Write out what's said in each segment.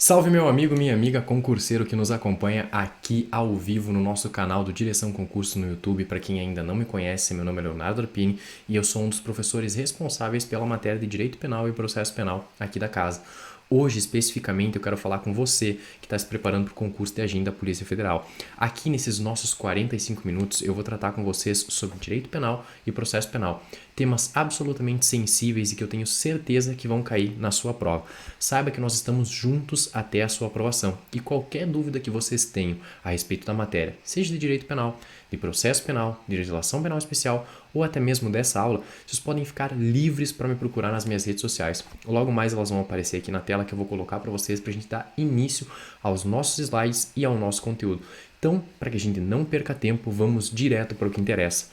Salve meu amigo, minha amiga concurseiro que nos acompanha aqui ao vivo no nosso canal do Direção Concurso no YouTube. Para quem ainda não me conhece, meu nome é Leonardo Arpini e eu sou um dos professores responsáveis pela matéria de Direito Penal e Processo Penal aqui da casa. Hoje, especificamente, eu quero falar com você que está se preparando para o concurso de agente da Polícia Federal. Aqui, nesses nossos 45 minutos, eu vou tratar com vocês sobre direito penal e processo penal. Temas absolutamente sensíveis e que eu tenho certeza que vão cair na sua prova. Saiba que nós estamos juntos até a sua aprovação. E qualquer dúvida que vocês tenham a respeito da matéria, seja de direito penal, de processo penal, de legislação penal especial ou até mesmo dessa aula, vocês podem ficar livres para me procurar nas minhas redes sociais. Logo mais elas vão aparecer aqui na tela que eu vou colocar para vocês para a gente dar início aos nossos slides e ao nosso conteúdo. Então, para que a gente não perca tempo, vamos direto para o que interessa.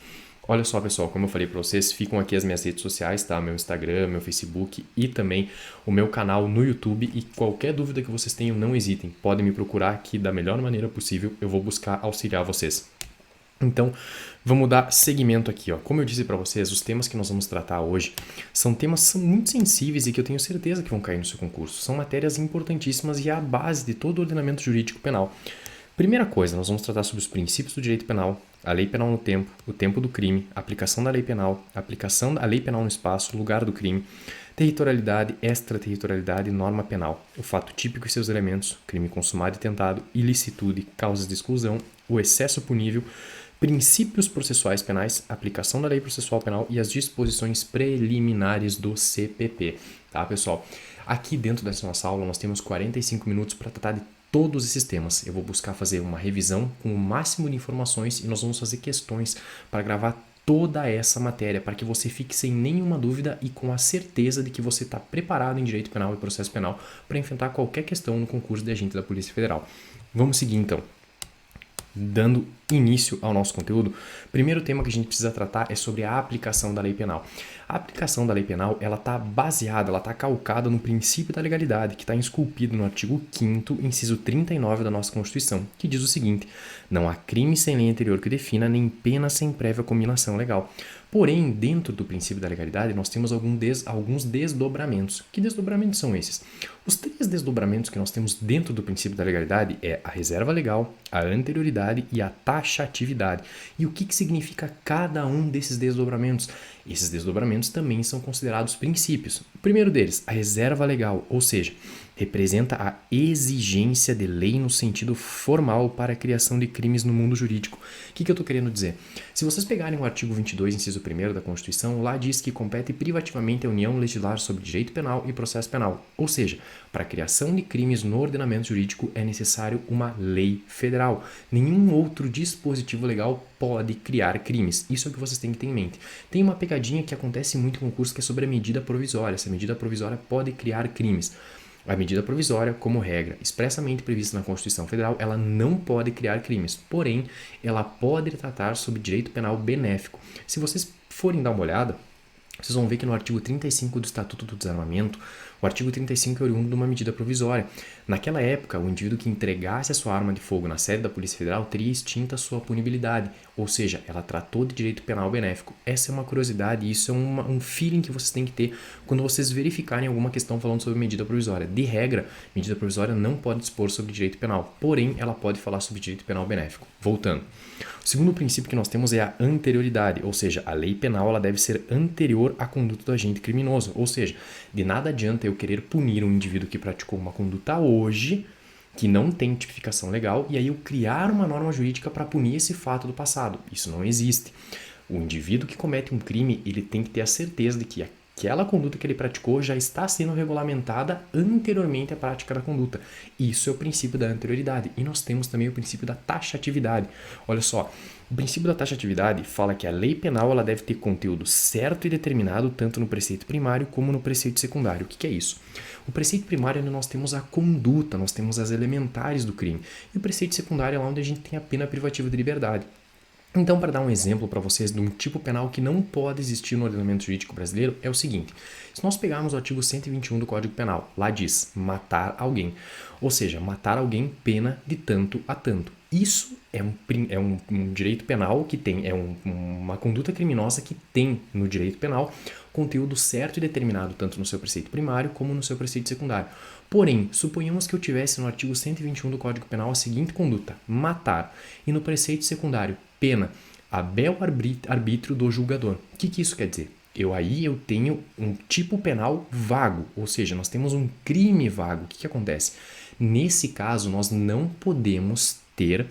Olha só, pessoal, como eu falei para vocês, ficam aqui as minhas redes sociais, tá? Meu Instagram, meu Facebook e também o meu canal no YouTube. E qualquer dúvida que vocês tenham, não hesitem. Podem me procurar aqui da melhor maneira possível. Eu vou buscar auxiliar vocês. Então, vamos dar seguimento aqui, ó. Como eu disse para vocês, os temas que nós vamos tratar hoje são temas muito sensíveis e que eu tenho certeza que vão cair no seu concurso. São matérias importantíssimas e é a base de todo o ordenamento jurídico penal. Primeira coisa, nós vamos tratar sobre os princípios do direito penal, a lei penal no tempo, o tempo do crime, a aplicação da lei penal, a aplicação da lei penal no espaço, o lugar do crime, territorialidade, extraterritorialidade e norma penal, o fato típico e seus elementos, crime consumado e tentado, ilicitude, causas de exclusão, o excesso punível, princípios processuais penais, aplicação da lei processual penal e as disposições preliminares do CPP. Tá, pessoal? Aqui dentro dessa nossa aula nós temos 45 minutos para tratar de todos esses temas. Eu vou buscar fazer uma revisão com o máximo de informações e nós vamos fazer questões para gravar toda essa matéria, para que você fique sem nenhuma dúvida e com a certeza de que você está preparado em direito penal e processo penal para enfrentar qualquer questão no concurso de agente da Polícia Federal. Vamos seguir então. Dando início ao nosso conteúdo, o primeiro tema que a gente precisa tratar é sobre a aplicação da lei penal. A aplicação da lei penal, ela está baseada, ela está calcada no princípio da legalidade, que está esculpido no artigo 5º, inciso 39 da nossa Constituição, que diz o seguinte: não há crime sem lei anterior que defina, nem pena sem prévia combinação legal. Porém, dentro do princípio da legalidade, nós temos alguns desdobramentos. Que desdobramentos são esses? Os três desdobramentos que nós temos dentro do princípio da legalidade é a reserva legal, a anterioridade e a taxatividade. E o que significa cada um desses desdobramentos? Esses desdobramentos também são considerados princípios. O primeiro deles, a reserva legal, ou seja, representa a exigência de lei no sentido formal para a criação de crimes no mundo jurídico. O que eu estou querendo dizer? Se vocês pegarem o artigo 22, inciso 1º da Constituição, lá diz que compete privativamente à União legislar sobre direito penal e processo penal. Ou seja, para a criação de crimes no ordenamento jurídico é necessário uma lei federal. Nenhum outro dispositivo legal pode criar crimes. Isso é o que vocês têm que ter em mente. Tem uma pegadinha que acontece muito em concurso que é sobre a medida provisória. Essa medida provisória pode criar crimes. A medida provisória, como regra expressamente prevista na Constituição Federal, ela não pode criar crimes, porém, ela pode tratar sobre direito penal benéfico. Se vocês forem dar uma olhada, vocês vão ver que no artigo 35 do Estatuto do Desarmamento, o artigo 35 é oriundo de uma medida provisória. Naquela época, o indivíduo que entregasse a sua arma de fogo na sede da Polícia Federal teria extinta a sua punibilidade, ou seja, ela tratou de direito penal benéfico. Essa é uma curiosidade e isso é um feeling que vocês têm que ter quando vocês verificarem alguma questão falando sobre medida provisória. De regra, medida provisória não pode dispor sobre direito penal, porém, ela pode falar sobre direito penal benéfico. Voltando. O segundo princípio que nós temos é a anterioridade, ou seja, a lei penal ela deve ser anterior à conduta do agente criminoso, ou seja, de nada adianta eu querer punir um indivíduo que praticou uma conduta hoje, que não tem tipificação legal, e aí eu criar uma norma jurídica para punir esse fato do passado. Isso não existe. O indivíduo que comete um crime, ele tem que ter a certeza de que aquela conduta que ele praticou já está sendo regulamentada anteriormente à prática da conduta. Isso é o princípio da anterioridade. E nós temos também o princípio da taxatividade. Olha só, o princípio da taxatividade fala que a lei penal ela deve ter conteúdo certo e determinado tanto no preceito primário como no preceito secundário. O que é isso? O preceito primário é onde nós temos a conduta, nós temos as elementares do crime. E o preceito secundário é lá onde a gente tem a pena privativa de liberdade. Então, para dar um exemplo para vocês de um tipo penal que não pode existir no ordenamento jurídico brasileiro, é o seguinte: se nós pegarmos o artigo 121 do Código Penal, lá diz matar alguém, ou seja, matar alguém pena de tanto a tanto. Isso é um direito penal que tem, uma conduta criminosa que tem no direito penal conteúdo certo e determinado tanto no seu preceito primário como no seu preceito secundário. Porém, suponhamos que eu tivesse no artigo 121 do Código Penal a seguinte conduta: matar, e no preceito secundário, pena, a bel arbítrio do julgador. O que isso quer dizer? Eu tenho um tipo penal vago, ou seja, nós temos um crime vago. O que acontece? Nesse caso, nós não podemos ter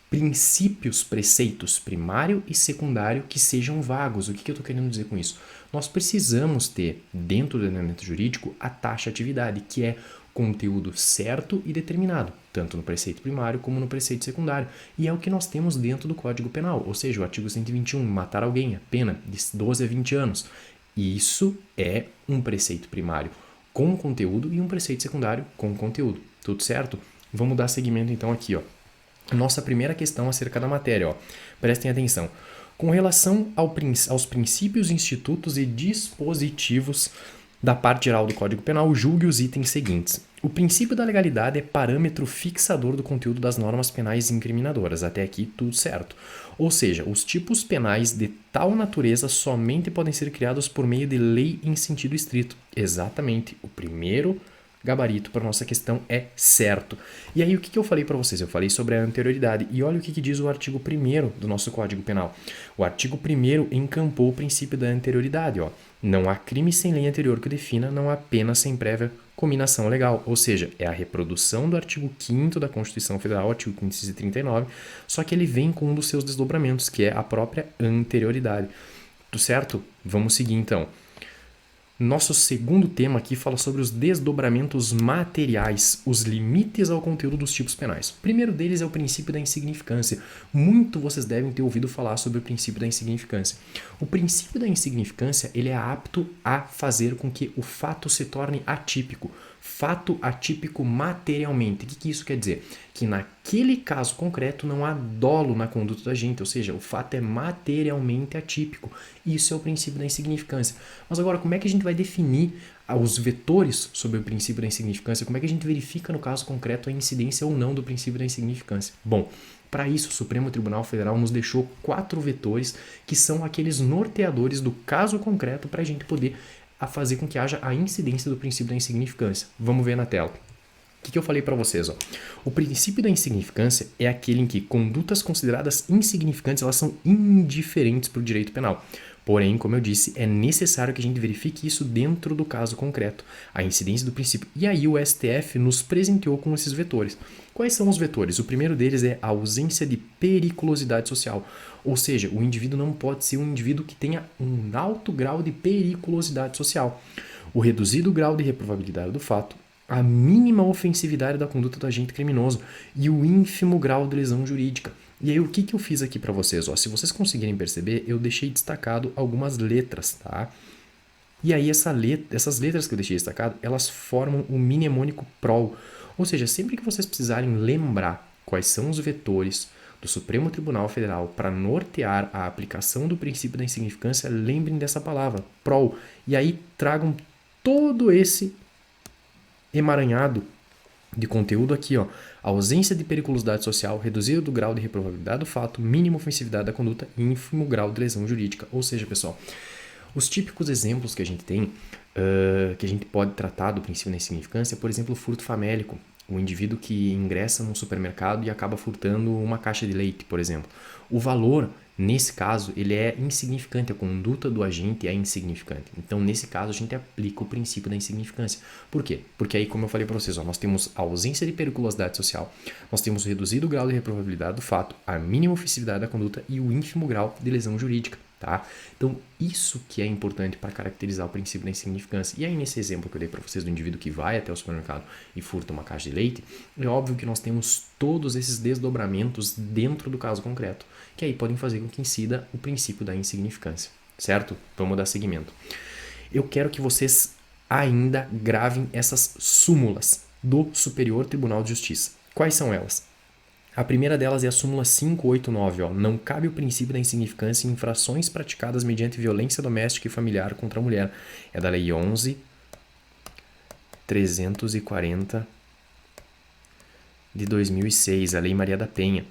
princípios, preceitos primário e secundário que sejam vagos. O que eu estou querendo dizer com isso? Nós precisamos ter, dentro do ordenamento jurídico, a taxatividade, que é conteúdo certo e determinado, tanto no preceito primário como no preceito secundário. E é o que nós temos dentro do Código Penal, ou seja, o artigo 121, matar alguém, a pena de 12 a 20 anos. Isso é um preceito primário com conteúdo e um preceito secundário com conteúdo. Tudo certo? Vamos dar seguimento então aqui, ó. Nossa primeira questão acerca da matéria, ó. Prestem atenção. Com relação aos princípios, institutos e dispositivos da parte geral do Código Penal, julgue os itens seguintes. O princípio da legalidade é parâmetro fixador do conteúdo das normas penais incriminadoras. Até aqui, tudo certo. Ou seja, os tipos penais de tal natureza somente podem ser criados por meio de lei em sentido estrito. Exatamente. O primeiro gabarito para nossa questão é certo. E aí o que eu falei para vocês? Eu falei sobre a anterioridade e olha o que diz o artigo 1º do nosso Código Penal. O artigo 1º encampou o princípio da anterioridade. Ó. Não há crime sem lei anterior que o defina, não há pena sem prévia cominação legal. Ou seja, é a reprodução do artigo 5º da Constituição Federal, artigo 539, só que ele vem com um dos seus desdobramentos, que é a própria anterioridade. Tudo certo? Vamos seguir então. Nosso segundo tema aqui fala sobre os desdobramentos materiais, os limites ao conteúdo dos tipos penais. O primeiro deles é o princípio da insignificância. Muito vocês devem ter ouvido falar sobre o princípio da insignificância. O princípio da insignificância ele é apto a fazer com que o fato se torne atípico. Fato atípico materialmente. O que isso quer dizer? Que naquele caso concreto não há dolo na conduta da gente, ou seja, o fato é materialmente atípico. Isso é o princípio da insignificância. Mas agora, como é que a gente vai definir os vetores sobre o princípio da insignificância? Como é que a gente verifica no caso concreto a incidência ou não do princípio da insignificância? Bom, para isso, o Supremo Tribunal Federal nos deixou 4 vetores que são aqueles norteadores do caso concreto para a gente poder fazer com que haja a incidência do princípio da insignificância. Vamos ver na tela. O que eu falei para vocês? Ó? O princípio da insignificância é aquele em que condutas consideradas insignificantes elas são indiferentes para o direito penal. Porém, como eu disse, é necessário que a gente verifique isso dentro do caso concreto, a incidência do princípio. E aí o STF nos presenteou com esses vetores. Quais são os vetores? O primeiro deles é a ausência de periculosidade social. Ou seja, o indivíduo não pode ser um indivíduo que tenha um alto grau de periculosidade social. O reduzido grau de reprovabilidade do fato, a mínima ofensividade da conduta do agente criminoso e o ínfimo grau de lesão jurídica. E aí o que eu fiz aqui para vocês? Ó, se vocês conseguirem perceber, eu deixei destacado algumas letras, tá? E aí essas letras que eu deixei destacado, elas formam o mnemônico PROL. Ou seja, sempre que vocês precisarem lembrar quais são os vetores do Supremo Tribunal Federal para nortear a aplicação do princípio da insignificância, lembrem dessa palavra, PROL. E aí tragam todo esse emaranhado de conteúdo aqui, ó, ausência de periculosidade social, reduzido do grau de reprovabilidade do fato, mínima ofensividade da conduta e ínfimo grau de lesão jurídica. Ou seja, pessoal, os típicos exemplos que a gente tem, que a gente pode tratar do princípio da insignificância, por exemplo, o furto famélico. O indivíduo que ingressa num supermercado e acaba furtando uma caixa de leite, por exemplo. O valor, nesse caso, ele é insignificante, a conduta do agente é insignificante. Então, nesse caso, a gente aplica o princípio da insignificância. Por quê? Porque aí, como eu falei para vocês, ó, nós temos a ausência de periculosidade social, nós temos o reduzido grau de reprovabilidade do fato, a mínima ofensividade da conduta e o ínfimo grau de lesão jurídica. Tá? Então, isso que é importante para caracterizar o princípio da insignificância. E aí, nesse exemplo que eu dei para vocês do indivíduo que vai até o supermercado e furta uma caixa de leite, é óbvio que nós temos todos esses desdobramentos dentro do caso concreto, que aí podem fazer com que incida o princípio da insignificância, certo? Vamos dar seguimento. Eu quero que vocês ainda gravem essas súmulas do Superior Tribunal de Justiça. Quais são elas? A primeira delas é a súmula 589, ó. Não cabe o princípio da insignificância em infrações praticadas mediante violência doméstica e familiar contra a mulher. É da Lei 11.340 de 2006, a Lei Maria da Penha.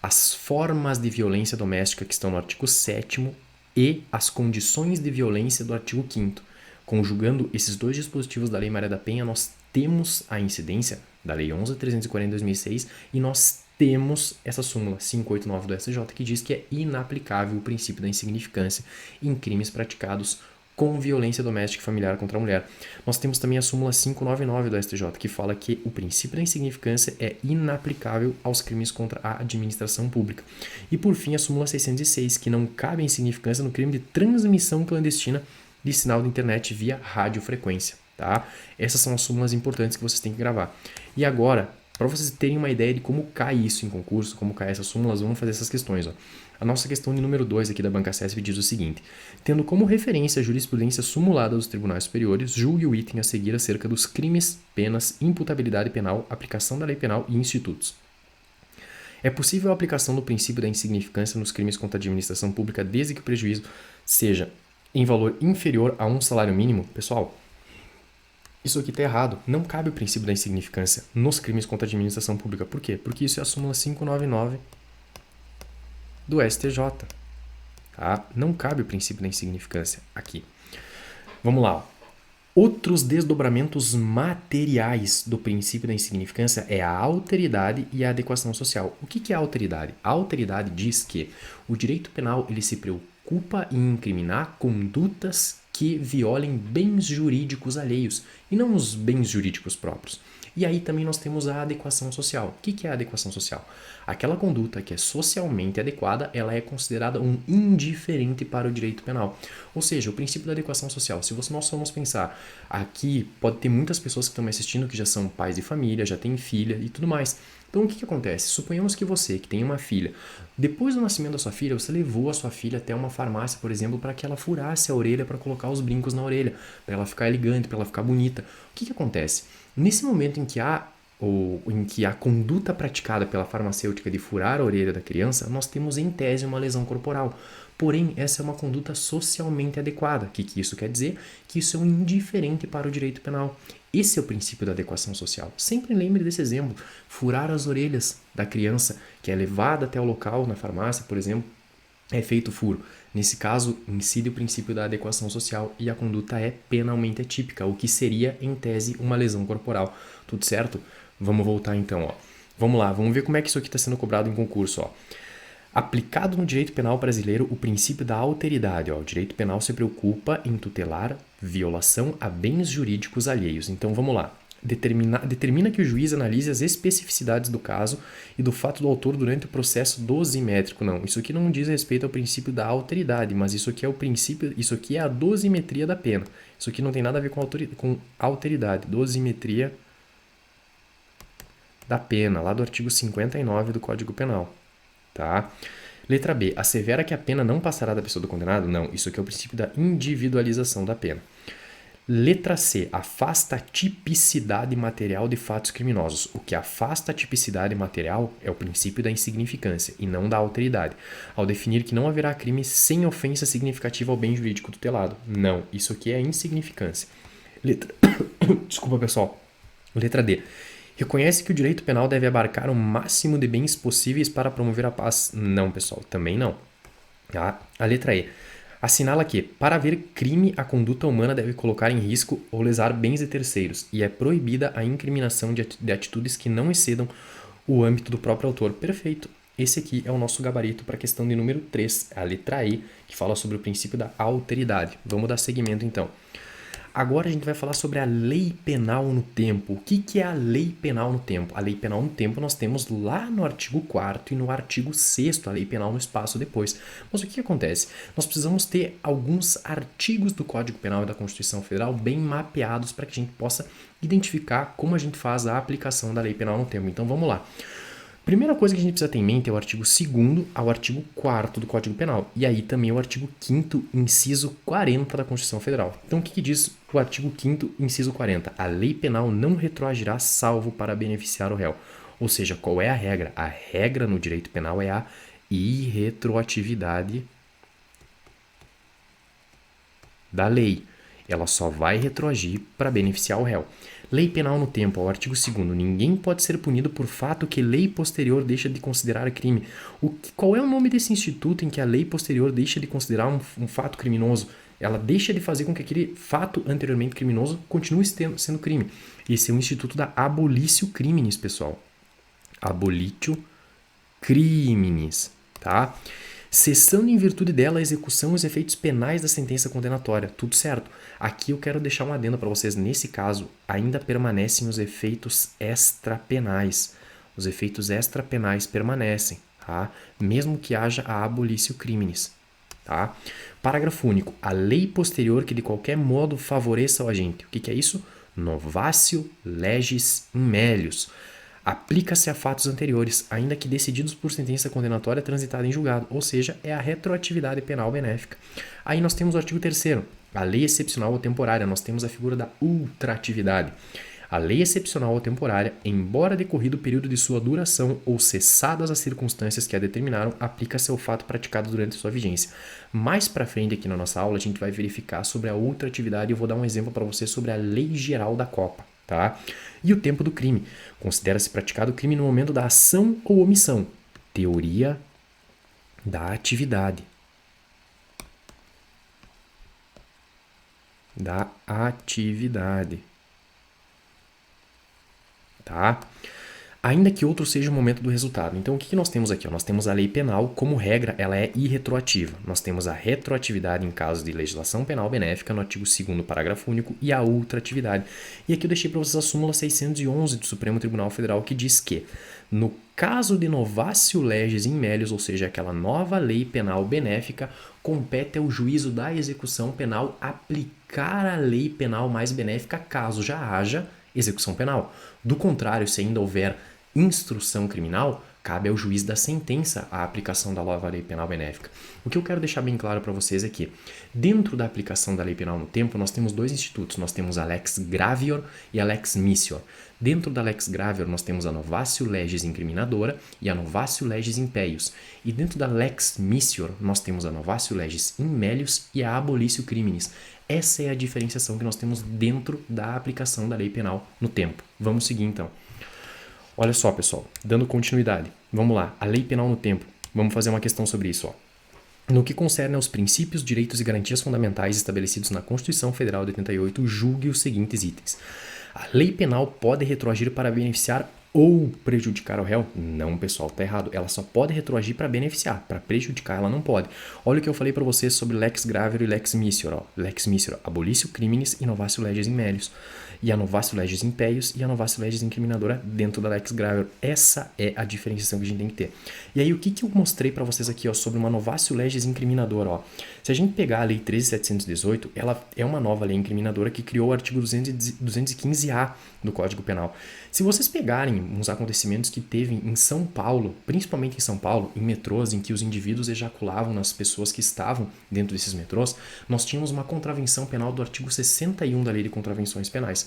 As formas de violência doméstica que estão no artigo 7º e as condições de violência do artigo 5º. Conjugando esses dois dispositivos da Lei Maria da Penha, nós temos a incidência da Lei 11.340 de 2006 e nós temos essa súmula 589 do STJ que diz que é inaplicável o princípio da insignificância em crimes praticados com violência doméstica e familiar contra a mulher. Nós temos também a súmula 599 do STJ, que fala que o princípio da insignificância é inaplicável aos crimes contra a administração pública. E por fim, a súmula 606, que não cabe a insignificância no crime de transmissão clandestina de sinal de internet via radiofrequência, tá? Essas são as súmulas importantes que vocês têm que gravar. E agora, para vocês terem uma ideia de como cai isso em concurso, como cai essas súmulas, vamos fazer essas questões, ó. A nossa questão de número 2 aqui da Banca CESP diz o seguinte: tendo como referência a jurisprudência sumulada dos tribunais superiores, julgue o item a seguir acerca dos crimes, penas, imputabilidade penal, aplicação da lei penal e institutos. É possível a aplicação do princípio da insignificância nos crimes contra a administração pública desde que o prejuízo seja em valor inferior a um salário mínimo? Pessoal, isso aqui está errado. Não cabe o princípio da insignificância nos crimes contra a administração pública. Por quê? Porque isso é a súmula 599 do STJ. Tá? Não cabe o princípio da insignificância aqui. Vamos lá. Ó. Outros desdobramentos materiais do princípio da insignificância é a alteridade e a adequação social. O que é a alteridade? A alteridade diz que o direito penal ele se preocupa em incriminar condutas que violem bens jurídicos alheios e não os bens jurídicos próprios. E aí também nós temos a adequação social. O que é a adequação social? Aquela conduta que é socialmente adequada, ela é considerada um indiferente para o direito penal. Ou seja, o princípio da adequação social. Se nós formos pensar, aqui pode ter muitas pessoas que estão me assistindo que já são pais de família, já têm filha e tudo mais. Então o que acontece? Suponhamos que você, que tem uma filha, depois do nascimento da sua filha, você levou a sua filha até uma farmácia, por exemplo, para que ela furasse a orelha para colocar os brincos na orelha, para ela ficar elegante, para ela ficar bonita. O que acontece? Nesse momento em que há conduta praticada pela farmacêutica de furar a orelha da criança, nós temos em tese uma lesão corporal. Porém, essa é uma conduta socialmente adequada. O que isso quer dizer? Que isso é um indiferente para o direito penal. Esse é o princípio da adequação social. Sempre lembre desse exemplo. Furar as orelhas da criança, que é levada até o local, na farmácia, por exemplo, é feito furo. Nesse caso, incide o princípio da adequação social e a conduta é penalmente atípica, o que seria, em tese, uma lesão corporal. Tudo certo? Vamos voltar então. Ó. Vamos lá, vamos ver como é que isso aqui está sendo cobrado em concurso. Ó. Aplicado no direito penal brasileiro o princípio da alteridade. Ó. O direito penal se preocupa em tutelar violação a bens jurídicos alheios. Então vamos lá. Determina que o juiz analise as especificidades do caso e do fato do autor durante o processo dosimétrico. Não, isso aqui não diz respeito ao princípio da alteridade, mas isso aqui é o princípio, isso aqui é a dosimetria da pena. Isso aqui não tem nada a ver com alteridade, dosimetria da pena, lá do artigo 59 do Código Penal, tá? Letra B, assevera que a pena não passará da pessoa do condenado? Não, isso aqui é o princípio da individualização da pena. Letra C. Afasta a tipicidade material de fatos criminosos. O que afasta a tipicidade material é o princípio da insignificância e não da alteridade, ao definir que não haverá crime sem ofensa significativa ao bem jurídico tutelado. Não, isso aqui é insignificância. Desculpa, pessoal. Letra D. Reconhece que o direito penal deve abarcar o máximo de bens possíveis para promover a paz. Não, pessoal, também não. Tá? A letra E. Assinala que, para haver crime, a conduta humana deve colocar em risco ou lesar bens de terceiros e é proibida a incriminação de atitudes que não excedam o âmbito do próprio autor. Perfeito. Esse aqui é o nosso gabarito para a questão de número 3, a letra E, que fala sobre o princípio da alteridade. Vamos dar seguimento então. Agora a gente vai falar sobre a lei penal no tempo. O que é a lei penal no tempo? A lei penal no tempo nós temos lá no artigo 4º e no artigo 6º, a lei penal no espaço depois. Mas o que acontece? Nós precisamos ter alguns artigos do Código Penal e da Constituição Federal bem mapeados para que a gente possa identificar como a gente faz a aplicação da lei penal no tempo. Então vamos lá. Primeira coisa que a gente precisa ter em mente é o artigo 2º ao artigo 4º do Código Penal. E aí também o artigo 5º, inciso 40 da Constituição Federal. Então o que diz o artigo 5º, inciso 40? A lei penal não retroagirá salvo para beneficiar o réu. Ou seja, qual é a regra? A regra no direito penal é a irretroatividade da lei. Ela só vai retroagir para beneficiar o réu. Lei penal no tempo, ao artigo 2º. Ninguém pode ser punido por fato que lei posterior deixa de considerar crime. Qual é o nome desse instituto em que a lei posterior deixa de considerar um fato criminoso? Ela deixa de fazer com que aquele fato anteriormente criminoso continue sendo crime. Esse é o instituto da abolitio criminis, pessoal. Abolitio criminis, tá? Cessando em virtude dela a execução e os efeitos penais da sentença condenatória. Tudo certo. Aqui eu quero deixar uma adenda para vocês. Nesse caso, ainda permanecem os efeitos extrapenais. Os efeitos extrapenais permanecem, tá? Mesmo que haja a abolitio criminis, tá? Parágrafo único. A lei posterior que de qualquer modo favoreça o agente. O que é isso? Novatio legis in melius. Aplica-se a fatos anteriores, ainda que decididos por sentença condenatória transitada em julgado, ou seja, é a retroatividade penal benéfica. Aí nós temos o artigo 3º, a lei excepcional ou temporária, nós temos a figura da ultratividade. A lei excepcional ou temporária, embora decorrido o período de sua duração ou cessadas as circunstâncias que a determinaram, aplica-se ao fato praticado durante sua vigência. Mais para frente aqui na nossa aula, a gente vai verificar sobre a ultratividade e eu vou dar um exemplo para você sobre a lei geral da Copa. Tá? E o tempo do crime. Considera-se praticado o crime no momento da ação ou omissão. Teoria da atividade. Da atividade. Tá? Ainda que outro seja o momento do resultado. Então, o que nós temos aqui? Nós temos a lei penal, como regra, ela é irretroativa. Nós temos a retroatividade em caso de legislação penal benéfica, no artigo 2º, parágrafo único, e a ultratividade. E aqui eu deixei para vocês a súmula 611 do Supremo Tribunal Federal, que diz que, no caso de novatio legis in melius, ou seja, aquela nova lei penal benéfica, compete ao juízo da execução penal aplicar a lei penal mais benéfica, caso já haja execução penal. Do contrário, se ainda houver instrução criminal, cabe ao juiz da sentença a aplicação da nova lei penal benéfica. O que eu quero deixar bem claro para vocês é que, dentro da aplicação da lei penal no tempo, nós temos dois institutos. Nós temos a lex gravior e a lex missior. Dentro da lex gravior, nós temos a novatio legis incriminadora e a novatio legis in peius. E dentro da lex missior, nós temos a novatio legis in melius e a abolitio criminis. Essa é a diferenciação que nós temos dentro da aplicação da lei penal no tempo. Vamos seguir então. Olha só, pessoal, dando continuidade. Vamos lá, a lei penal no tempo. Vamos fazer uma questão sobre isso. No que concerne aos princípios, direitos e garantias fundamentais estabelecidos na Constituição Federal de 88, julgue os seguintes itens. A lei penal pode retroagir para beneficiar ou prejudicar o réu? Não, pessoal, tá errado. Ela só pode retroagir para beneficiar, para prejudicar ela não pode. Olha o que eu falei para vocês sobre lex gravior e lex missior. Ó. Lex missior, abolitio criminis e novatio legis in melius. E a novatio legis in peius e a novatio legis incriminadora dentro da lex gravior. Essa é a diferenciação que a gente tem que ter. E aí, o que eu mostrei para vocês aqui, ó, sobre uma novatio legis incriminadora? Ó. Se a gente pegar a lei 13.718, ela é uma nova lei incriminadora que criou o artigo 215A do Código Penal. Se vocês pegarem uns acontecimentos que teve em São Paulo, principalmente em São Paulo, em metrôs em que os indivíduos ejaculavam nas pessoas que estavam dentro desses metrôs, nós tínhamos uma contravenção penal do artigo 61 da Lei de Contravenções Penais.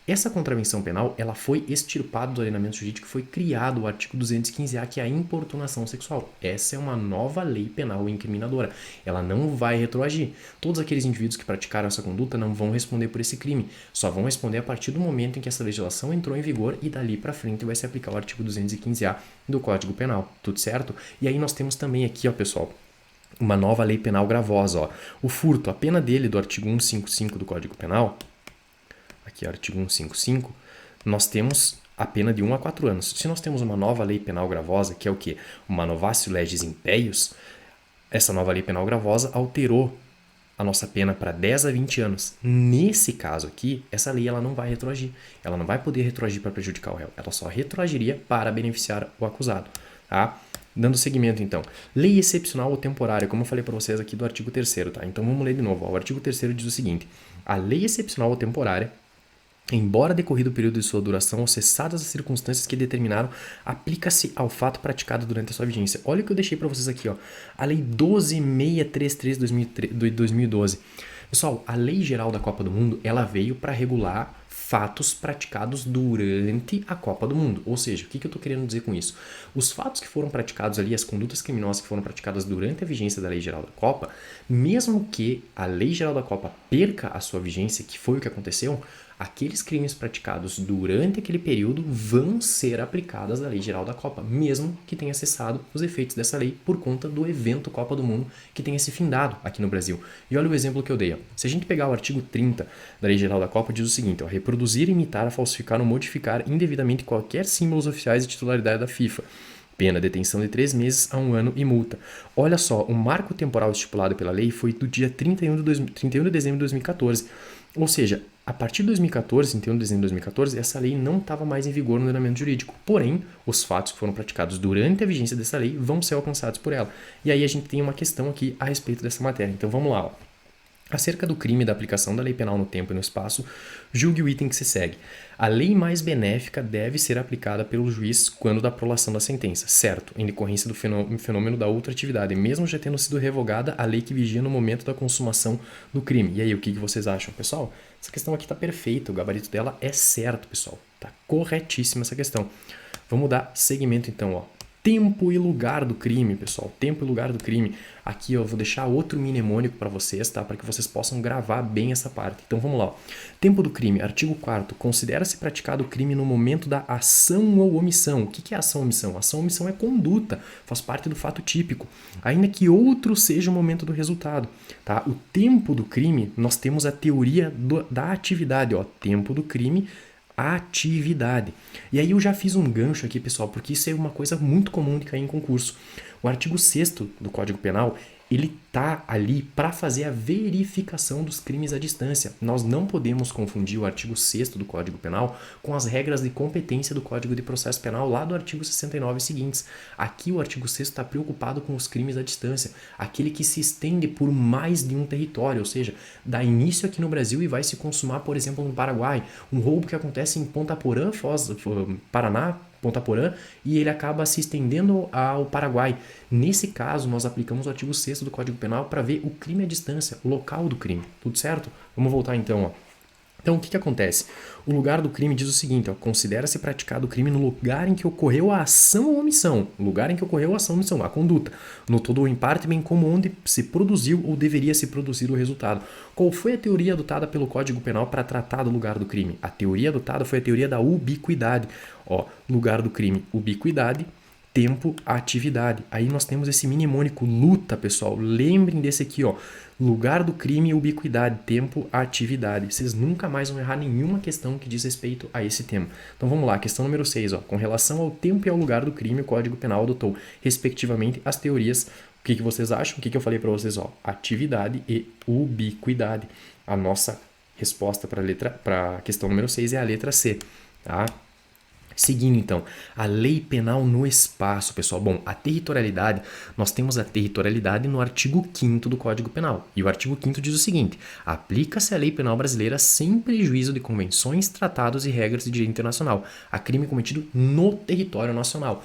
Essa contravenção penal, ela foi extirpada do ordenamento jurídico, foi criado o artigo 215A, que é a importunação sexual. Essa é uma nova lei penal incriminadora. Ela não vai retroagir. Todos aqueles indivíduos que praticaram essa conduta não vão responder por esse crime. Só vão responder a partir do momento em que essa legislação entrou em vigor e dali para frente vai se aplicar o artigo 215A do Código Penal. Tudo certo? E aí nós temos também aqui, ó, pessoal, uma nova lei penal gravosa. Ó. O furto, a pena dele do artigo 155 do Código Penal, aqui artigo 155, nós temos a pena de 1 a 4 anos. Se nós temos uma nova lei penal gravosa, que é o quê? Uma novatio legis in peius, essa nova lei penal gravosa alterou a nossa pena para 10 a 20 anos. Nesse caso aqui, essa lei ela não vai retroagir. Ela não vai poder retroagir para prejudicar o réu. Ela só retroagiria para beneficiar o acusado. Tá? Dando seguimento, então. Lei excepcional ou temporária, como eu falei para vocês aqui do artigo 3º. Tá? Então vamos ler de novo. Ó. O artigo 3º diz o seguinte. A lei excepcional ou temporária, embora decorrido o período de sua duração ou cessadas as circunstâncias que determinaram, aplica-se ao fato praticado durante a sua vigência. Olha o que eu deixei para vocês aqui, ó. A Lei 12.633 de 2012. Pessoal, a Lei Geral da Copa do Mundo, ela veio para regular fatos praticados durante a Copa do Mundo. Ou seja, o que eu estou querendo dizer com isso? Os fatos que foram praticados ali, as condutas criminosas que foram praticadas durante a vigência da Lei Geral da Copa, mesmo que a Lei Geral da Copa perca a sua vigência, que foi o que aconteceu, aqueles crimes praticados durante aquele período vão ser aplicados da Lei Geral da Copa, mesmo que tenha cessado os efeitos dessa lei por conta do evento Copa do Mundo que tenha se findado aqui no Brasil. E olha o exemplo que eu dei. Ó. Se a gente pegar o artigo 30 da Lei Geral da Copa, diz o seguinte, ó, reproduzir, imitar, falsificar ou modificar indevidamente qualquer símbolos oficiais de titularidade da FIFA. Pena, detenção de 3 meses a 1 ano e multa. Olha só, o marco temporal estipulado pela lei foi do dia 31 de dezembro de 2014. Ou seja, a partir de 2014, 31 de dezembro de 2014, essa lei não estava mais em vigor no ordenamento jurídico. Porém, os fatos que foram praticados durante a vigência dessa lei vão ser alcançados por ela. E aí a gente tem uma questão aqui a respeito dessa matéria. Então vamos lá, ó. Acerca do crime e da aplicação da lei penal no tempo e no espaço, julgue o item que se segue. A lei mais benéfica deve ser aplicada pelo juiz quando da prolação da sentença, certo, em decorrência do fenômeno da outra atividade, mesmo já tendo sido revogada a lei que vigia no momento da consumação do crime. E aí, o que vocês acham, pessoal? Essa questão aqui está perfeita, o gabarito dela é certo, pessoal. Está corretíssima essa questão. Vamos dar seguimento então, ó. Tempo e lugar do crime, pessoal. Tempo e lugar do crime. Aqui eu vou deixar outro mnemônico para vocês, tá? Para que vocês possam gravar bem essa parte. Então vamos lá. Ó. Tempo do crime. Artigo 4º. Considera-se praticado o crime no momento da ação ou omissão. O que é ação ou omissão? Ação ou omissão é conduta. Faz parte do fato típico. Ainda que outro seja o momento do resultado. Tá? O tempo do crime, nós temos a teoria da atividade. Ó. Tempo do crime, atividade. E aí eu já fiz um gancho aqui, pessoal, porque isso é uma coisa muito comum de cair em concurso. O artigo 6º do Código Penal, ele tá ali para fazer a verificação dos crimes à distância. Nós não podemos confundir o artigo 6º do Código Penal com as regras de competência do Código de Processo Penal lá do artigo 69 e seguintes. Aqui o artigo 6º está preocupado com os crimes à distância, aquele que se estende por mais de um território, ou seja, dá início aqui no Brasil e vai se consumar, por exemplo, no Paraguai. Um roubo que acontece em Ponta Porã, Foz, Paraná, Ponta Porã, e ele acaba se estendendo ao Paraguai. Nesse caso, nós aplicamos o artigo 6º do Código Penal para ver o crime à distância, o local do crime. Tudo certo? Vamos voltar então, ó. Então, o que acontece? O lugar do crime diz o seguinte, ó, considera-se praticado o crime no lugar em que ocorreu a ação ou omissão. O lugar em que ocorreu a ação ou omissão, a conduta. No todo ou em parte, bem como onde se produziu ou deveria se produzir o resultado. Qual foi a teoria adotada pelo Código Penal para tratar do lugar do crime? A teoria adotada foi a teoria da ubiquidade. Ó, lugar do crime, ubiquidade, tempo, atividade. Aí nós temos esse mnemônico, luta, pessoal. Lembrem desse aqui, ó. Lugar do crime, ubiquidade, tempo, atividade. Vocês nunca mais vão errar nenhuma questão que diz respeito a esse tema. Então vamos lá, questão número 6. Ó. Com relação ao tempo e ao lugar do crime, o Código Penal adotou, respectivamente, as teorias. O que vocês acham? O que eu falei para vocês? Ó, atividade e ubiquidade. A nossa resposta para a questão número 6 é a letra C. Tá? Seguindo então, a lei penal no espaço, pessoal. Bom, a territorialidade, nós temos a territorialidade no artigo 5º do Código Penal. E o artigo 5º diz o seguinte, aplica-se a lei penal brasileira sem prejuízo de convenções, tratados e regras de direito internacional, a crime cometido no território nacional.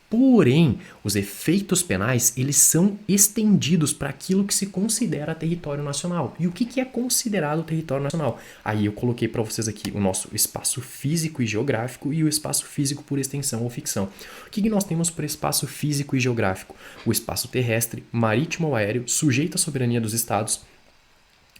Porém, os efeitos penais, eles são estendidos para aquilo que se considera território nacional. E o que é considerado território nacional? Aí eu coloquei para vocês aqui o nosso espaço físico e geográfico e o espaço físico por extensão ou ficção. O que nós temos por espaço físico e geográfico? O espaço terrestre, marítimo ou aéreo, sujeito à soberania dos estados,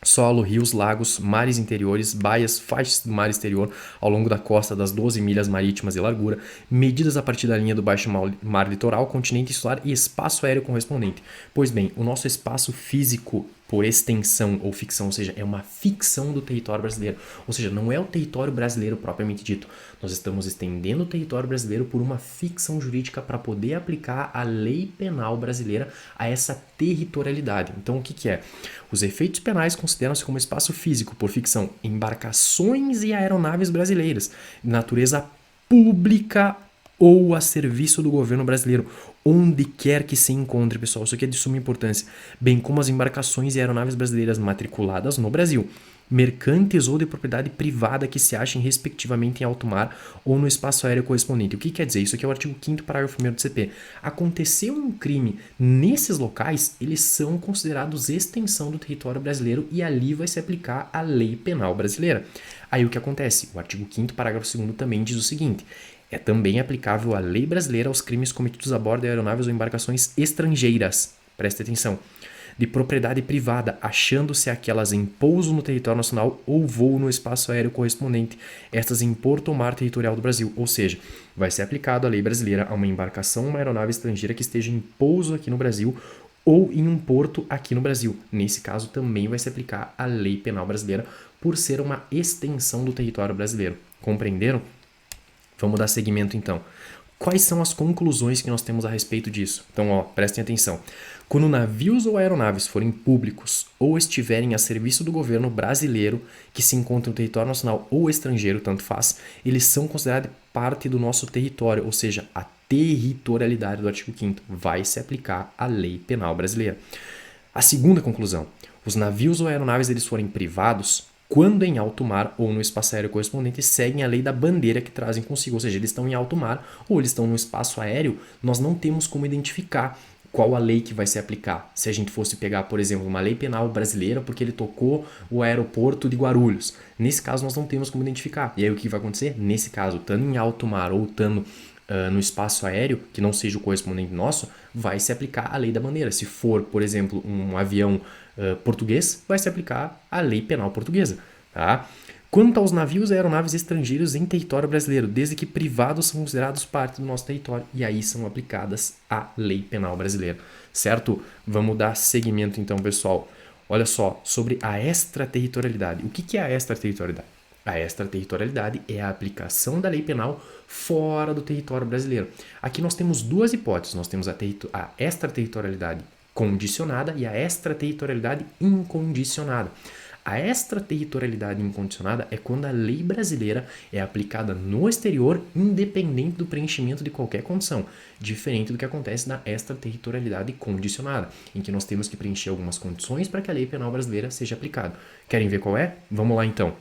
solo, rios, lagos, mares interiores, baias, faixas do mar exterior ao longo da costa das 12 milhas marítimas de largura, medidas a partir da linha do baixo mar litoral, continente insular e espaço aéreo correspondente. Pois bem, o nosso espaço físico por extensão ou ficção, ou seja, é uma ficção do território brasileiro, ou seja, não é o território brasileiro propriamente dito. Nós estamos estendendo o território brasileiro por uma ficção jurídica para poder aplicar a lei penal brasileira a essa territorialidade. Então, o que é? Os efeitos penais consideram-se como espaço físico, por ficção, embarcações e aeronaves brasileiras, de natureza pública ou a serviço do governo brasileiro, onde quer que se encontre, pessoal. Isso aqui é de suma importância, bem como as embarcações e aeronaves brasileiras matriculadas no Brasil. mercantes ou de propriedade privada que se achem respectivamente em alto mar ou no espaço aéreo correspondente. O que quer dizer? Isso aqui é o artigo 5º parágrafo 1º do CP. Aconteceu um crime nesses locais, eles são considerados extensão do território brasileiro e ali vai se aplicar a lei penal brasileira. Aí o que acontece? O artigo 5º parágrafo 2º também diz o seguinte: é também aplicável a lei brasileira aos crimes cometidos a bordo de aeronaves ou embarcações estrangeiras. Preste atenção. De propriedade privada, achando-se aquelas em pouso no território nacional ou voo no espaço aéreo correspondente, estas em porto ou mar territorial do Brasil. Ou seja, vai ser aplicado a lei brasileira a uma embarcação ou uma aeronave estrangeira que esteja em pouso aqui no Brasil ou em um porto aqui no Brasil. Nesse caso, também vai se aplicar a lei penal brasileira por ser uma extensão do território brasileiro. Compreenderam? Vamos dar seguimento então. Quais são as conclusões que nós temos a respeito disso? Então, prestem atenção. Quando navios ou aeronaves forem públicos ou estiverem a serviço do governo brasileiro que se encontra no território nacional ou estrangeiro, tanto faz, eles são considerados parte do nosso território, ou seja, a territorialidade do artigo 5º vai se aplicar à lei penal brasileira. A segunda conclusão, os navios ou aeronaves eles forem privados, quando em alto mar ou no espaço aéreo correspondente, seguem a lei da bandeira que trazem consigo, ou seja, eles estão em alto mar ou eles estão no espaço aéreo, nós não temos como identificar qual a lei que vai se aplicar. Se a gente fosse pegar, por exemplo, uma lei penal brasileira porque ele tocou o aeroporto de Guarulhos. Nesse caso, nós não temos como identificar. E aí o que vai acontecer? Nesse caso, estando em alto mar ou estando no espaço aéreo, que não seja o correspondente nosso, vai se aplicar a lei da bandeira. Se for, por exemplo, um avião português, vai se aplicar a lei penal portuguesa. Tá? Quanto aos navios e aeronaves estrangeiros em território brasileiro, desde que privados são considerados parte do nosso território, e aí são aplicadas a lei penal brasileira. Certo? Vamos dar seguimento então, pessoal. Olha só, sobre a extraterritorialidade. O que é a extraterritorialidade? A extraterritorialidade é a aplicação da lei penal fora do território brasileiro. Aqui nós temos duas hipóteses. Nós temos a extraterritorialidade condicionada e a extraterritorialidade incondicionada. A extraterritorialidade incondicionada é quando a lei brasileira é aplicada no exterior, independente do preenchimento de qualquer condição, diferente do que acontece na extraterritorialidade condicionada, em que nós temos que preencher algumas condições para que a lei penal brasileira seja aplicada. Querem ver qual é? Vamos lá então.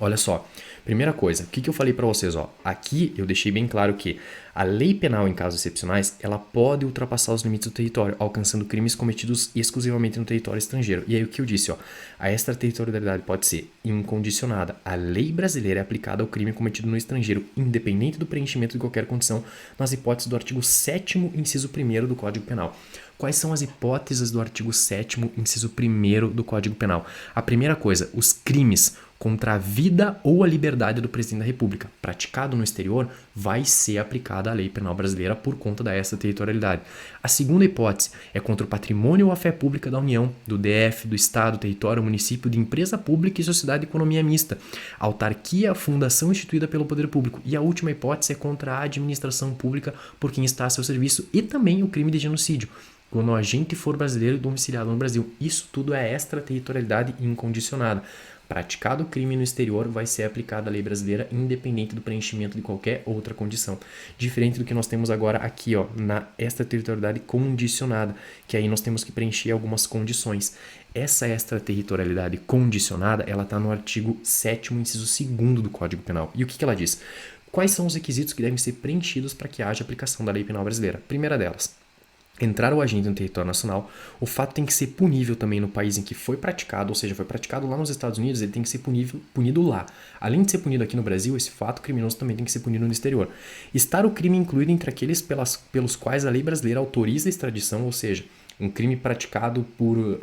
Olha só, primeira coisa, o que eu falei para vocês? Aqui eu deixei bem claro que a lei penal em casos excepcionais, ela pode ultrapassar os limites do território, alcançando crimes cometidos exclusivamente no território estrangeiro. E aí o que eu disse, a extraterritorialidade pode ser incondicionada. A lei brasileira é aplicada ao crime cometido no estrangeiro, independente do preenchimento de qualquer condição, nas hipóteses do artigo 7º, inciso 1º do Código Penal. Quais são as hipóteses do artigo 7º, inciso 1º do Código Penal? A primeira coisa, os crimes contra a vida ou a liberdade do presidente da República, praticado no exterior, vai ser aplicada a lei penal brasileira por conta da extraterritorialidade. A segunda hipótese é contra o patrimônio ou a fé pública da União, do DF, do Estado, território, município, de empresa pública e sociedade de economia mista, autarquia, fundação instituída pelo poder público. E a última hipótese é contra a administração pública por quem está a seu serviço e também o crime de genocídio, quando o agente for brasileiro e domiciliado no Brasil. Isso tudo é extraterritorialidade incondicionada. Praticado o crime no exterior, vai ser aplicada a lei brasileira independente do preenchimento de qualquer outra condição. Diferente do que nós temos agora aqui, na extraterritorialidade condicionada, que aí nós temos que preencher algumas condições. Essa extraterritorialidade condicionada, ela está no artigo 7º, inciso 2º do Código Penal. E o que ela diz? Quais são os requisitos que devem ser preenchidos para que haja aplicação da lei penal brasileira? Primeira delas, entrar o agente no território nacional, o fato tem que ser punível também no país em que foi praticado, ou seja, foi praticado lá nos Estados Unidos, ele tem que ser punido lá. Além de ser punido aqui no Brasil, esse fato criminoso também tem que ser punido no exterior. Estar o crime incluído entre aqueles pelos quais a lei brasileira autoriza a extradição, ou seja, um crime praticado por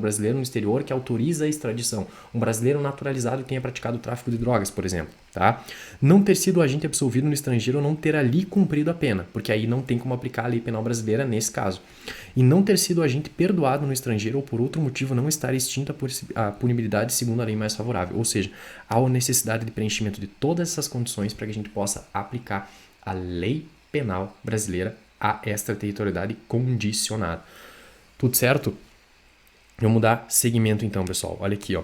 brasileiro no exterior que autoriza a extradição. Um brasileiro naturalizado que tenha praticado o tráfico de drogas, por exemplo. Tá? Não ter sido agente absolvido no estrangeiro ou não ter ali cumprido a pena, porque aí não tem como aplicar a lei penal brasileira nesse caso. E não ter sido agente perdoado no estrangeiro ou por outro motivo não estar extinta a punibilidade segundo a lei mais favorável. Ou seja, há a necessidade de preenchimento de todas essas condições para que a gente possa aplicar a lei penal brasileira à extraterritorialidade condicionada. Tudo certo? Vamos dar seguimento então, pessoal. Olha aqui,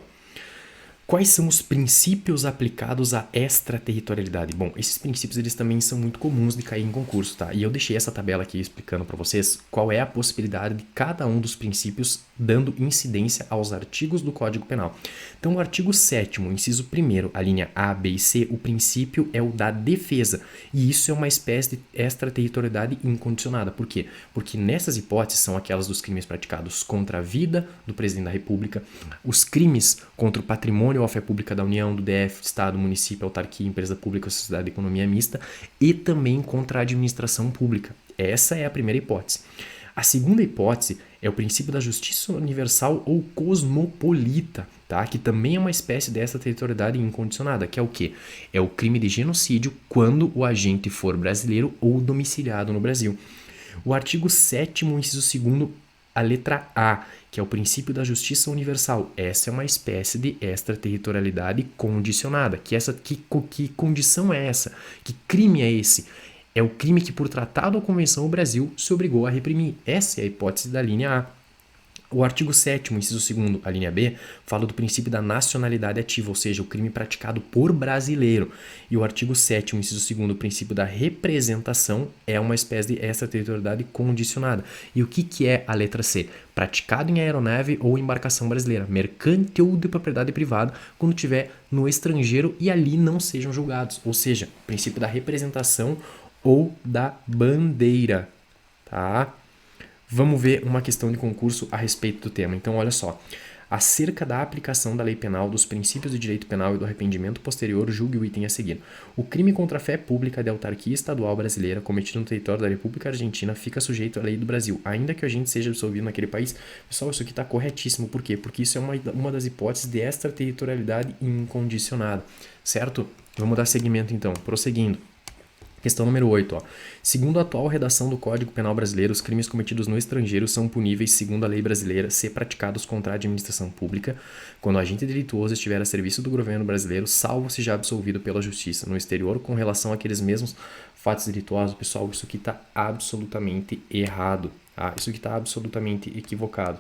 Quais são os princípios aplicados à extraterritorialidade? Bom, esses princípios eles também são muito comuns de cair em concurso, tá? E eu deixei essa tabela aqui explicando para vocês qual é a possibilidade de cada um dos princípios dando incidência aos artigos do Código Penal. Então, o artigo 7º, inciso 1º, a linha A, B e C, o princípio é o da defesa. E isso é uma espécie de extraterritorialidade incondicionada. Por quê? Porque nessas hipóteses são aquelas dos crimes praticados contra a vida do presidente da República, os crimes contra o patrimônio ou a fé pública da União, do DF, Estado, município, autarquia, empresa pública, sociedade de economia mista e também contra a administração pública. Essa é a primeira hipótese. A segunda hipótese é o princípio da justiça universal ou cosmopolita, tá? Que também é uma espécie dessa territorialidade incondicionada, que é o quê? É o crime de genocídio quando o agente for brasileiro ou domiciliado no Brasil. O artigo 7º, inciso 2º, a letra A, que é o princípio da justiça universal. Essa é uma espécie de extraterritorialidade condicionada. Que condição é essa? Que crime é esse? É o crime que, por tratado ou convenção, o Brasil se obrigou a reprimir. Essa é a hipótese da linha A. O artigo 7º, inciso 2º, a linha B, fala do princípio da nacionalidade ativa, ou seja, o crime praticado por brasileiro. E o artigo 7º, inciso 2º, o princípio da representação é uma espécie de extraterritorialidade condicionada. E o que é a letra C? Praticado em aeronave ou embarcação brasileira, mercante ou de propriedade privada, quando estiver no estrangeiro e ali não sejam julgados. Ou seja, princípio da representação ou da bandeira, tá? Vamos ver uma questão de concurso a respeito do tema. Então, olha só. Acerca da aplicação da lei penal, dos princípios do direito penal e do arrependimento posterior, julgue o item a seguir. O crime contra a fé pública de autarquia estadual brasileira cometido no território da República Argentina fica sujeito à lei do Brasil, ainda que o agente seja absolvido naquele país. Pessoal, isso aqui está corretíssimo. Por quê? Porque isso é uma das hipóteses de extraterritorialidade incondicionada, certo? Vamos dar seguimento então. Prosseguindo. Questão número 8. Segundo a atual redação do Código Penal Brasileiro, os crimes cometidos no estrangeiro são puníveis, segundo a lei brasileira, se praticados contra a administração pública, quando o agente delituoso estiver a serviço do governo brasileiro, salvo se já absolvido pela justiça. No exterior, com relação àqueles mesmos fatos delituosos, pessoal, isso aqui está absolutamente errado. Tá? Isso aqui está absolutamente equivocado.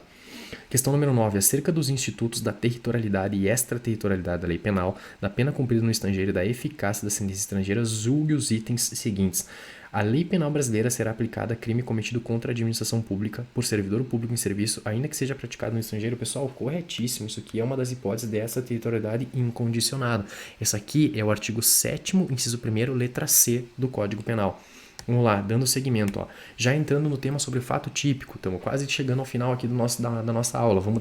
Questão número 9. Acerca dos institutos da territorialidade e extraterritorialidade da lei penal, da pena cumprida no estrangeiro e da eficácia da sentença estrangeira, julgue os itens seguintes. A lei penal brasileira será aplicada a crime cometido contra a administração pública por servidor público em serviço, ainda que seja praticado no estrangeiro. Pessoal, corretíssimo. Isso aqui é uma das hipóteses dessa territorialidade incondicionada. Esse aqui é o artigo 7º, inciso 1º, letra C do Código Penal. Vamos lá, dando seguimento. Já entrando no tema sobre o fato típico, estamos quase chegando ao final aqui da nossa aula. Vamos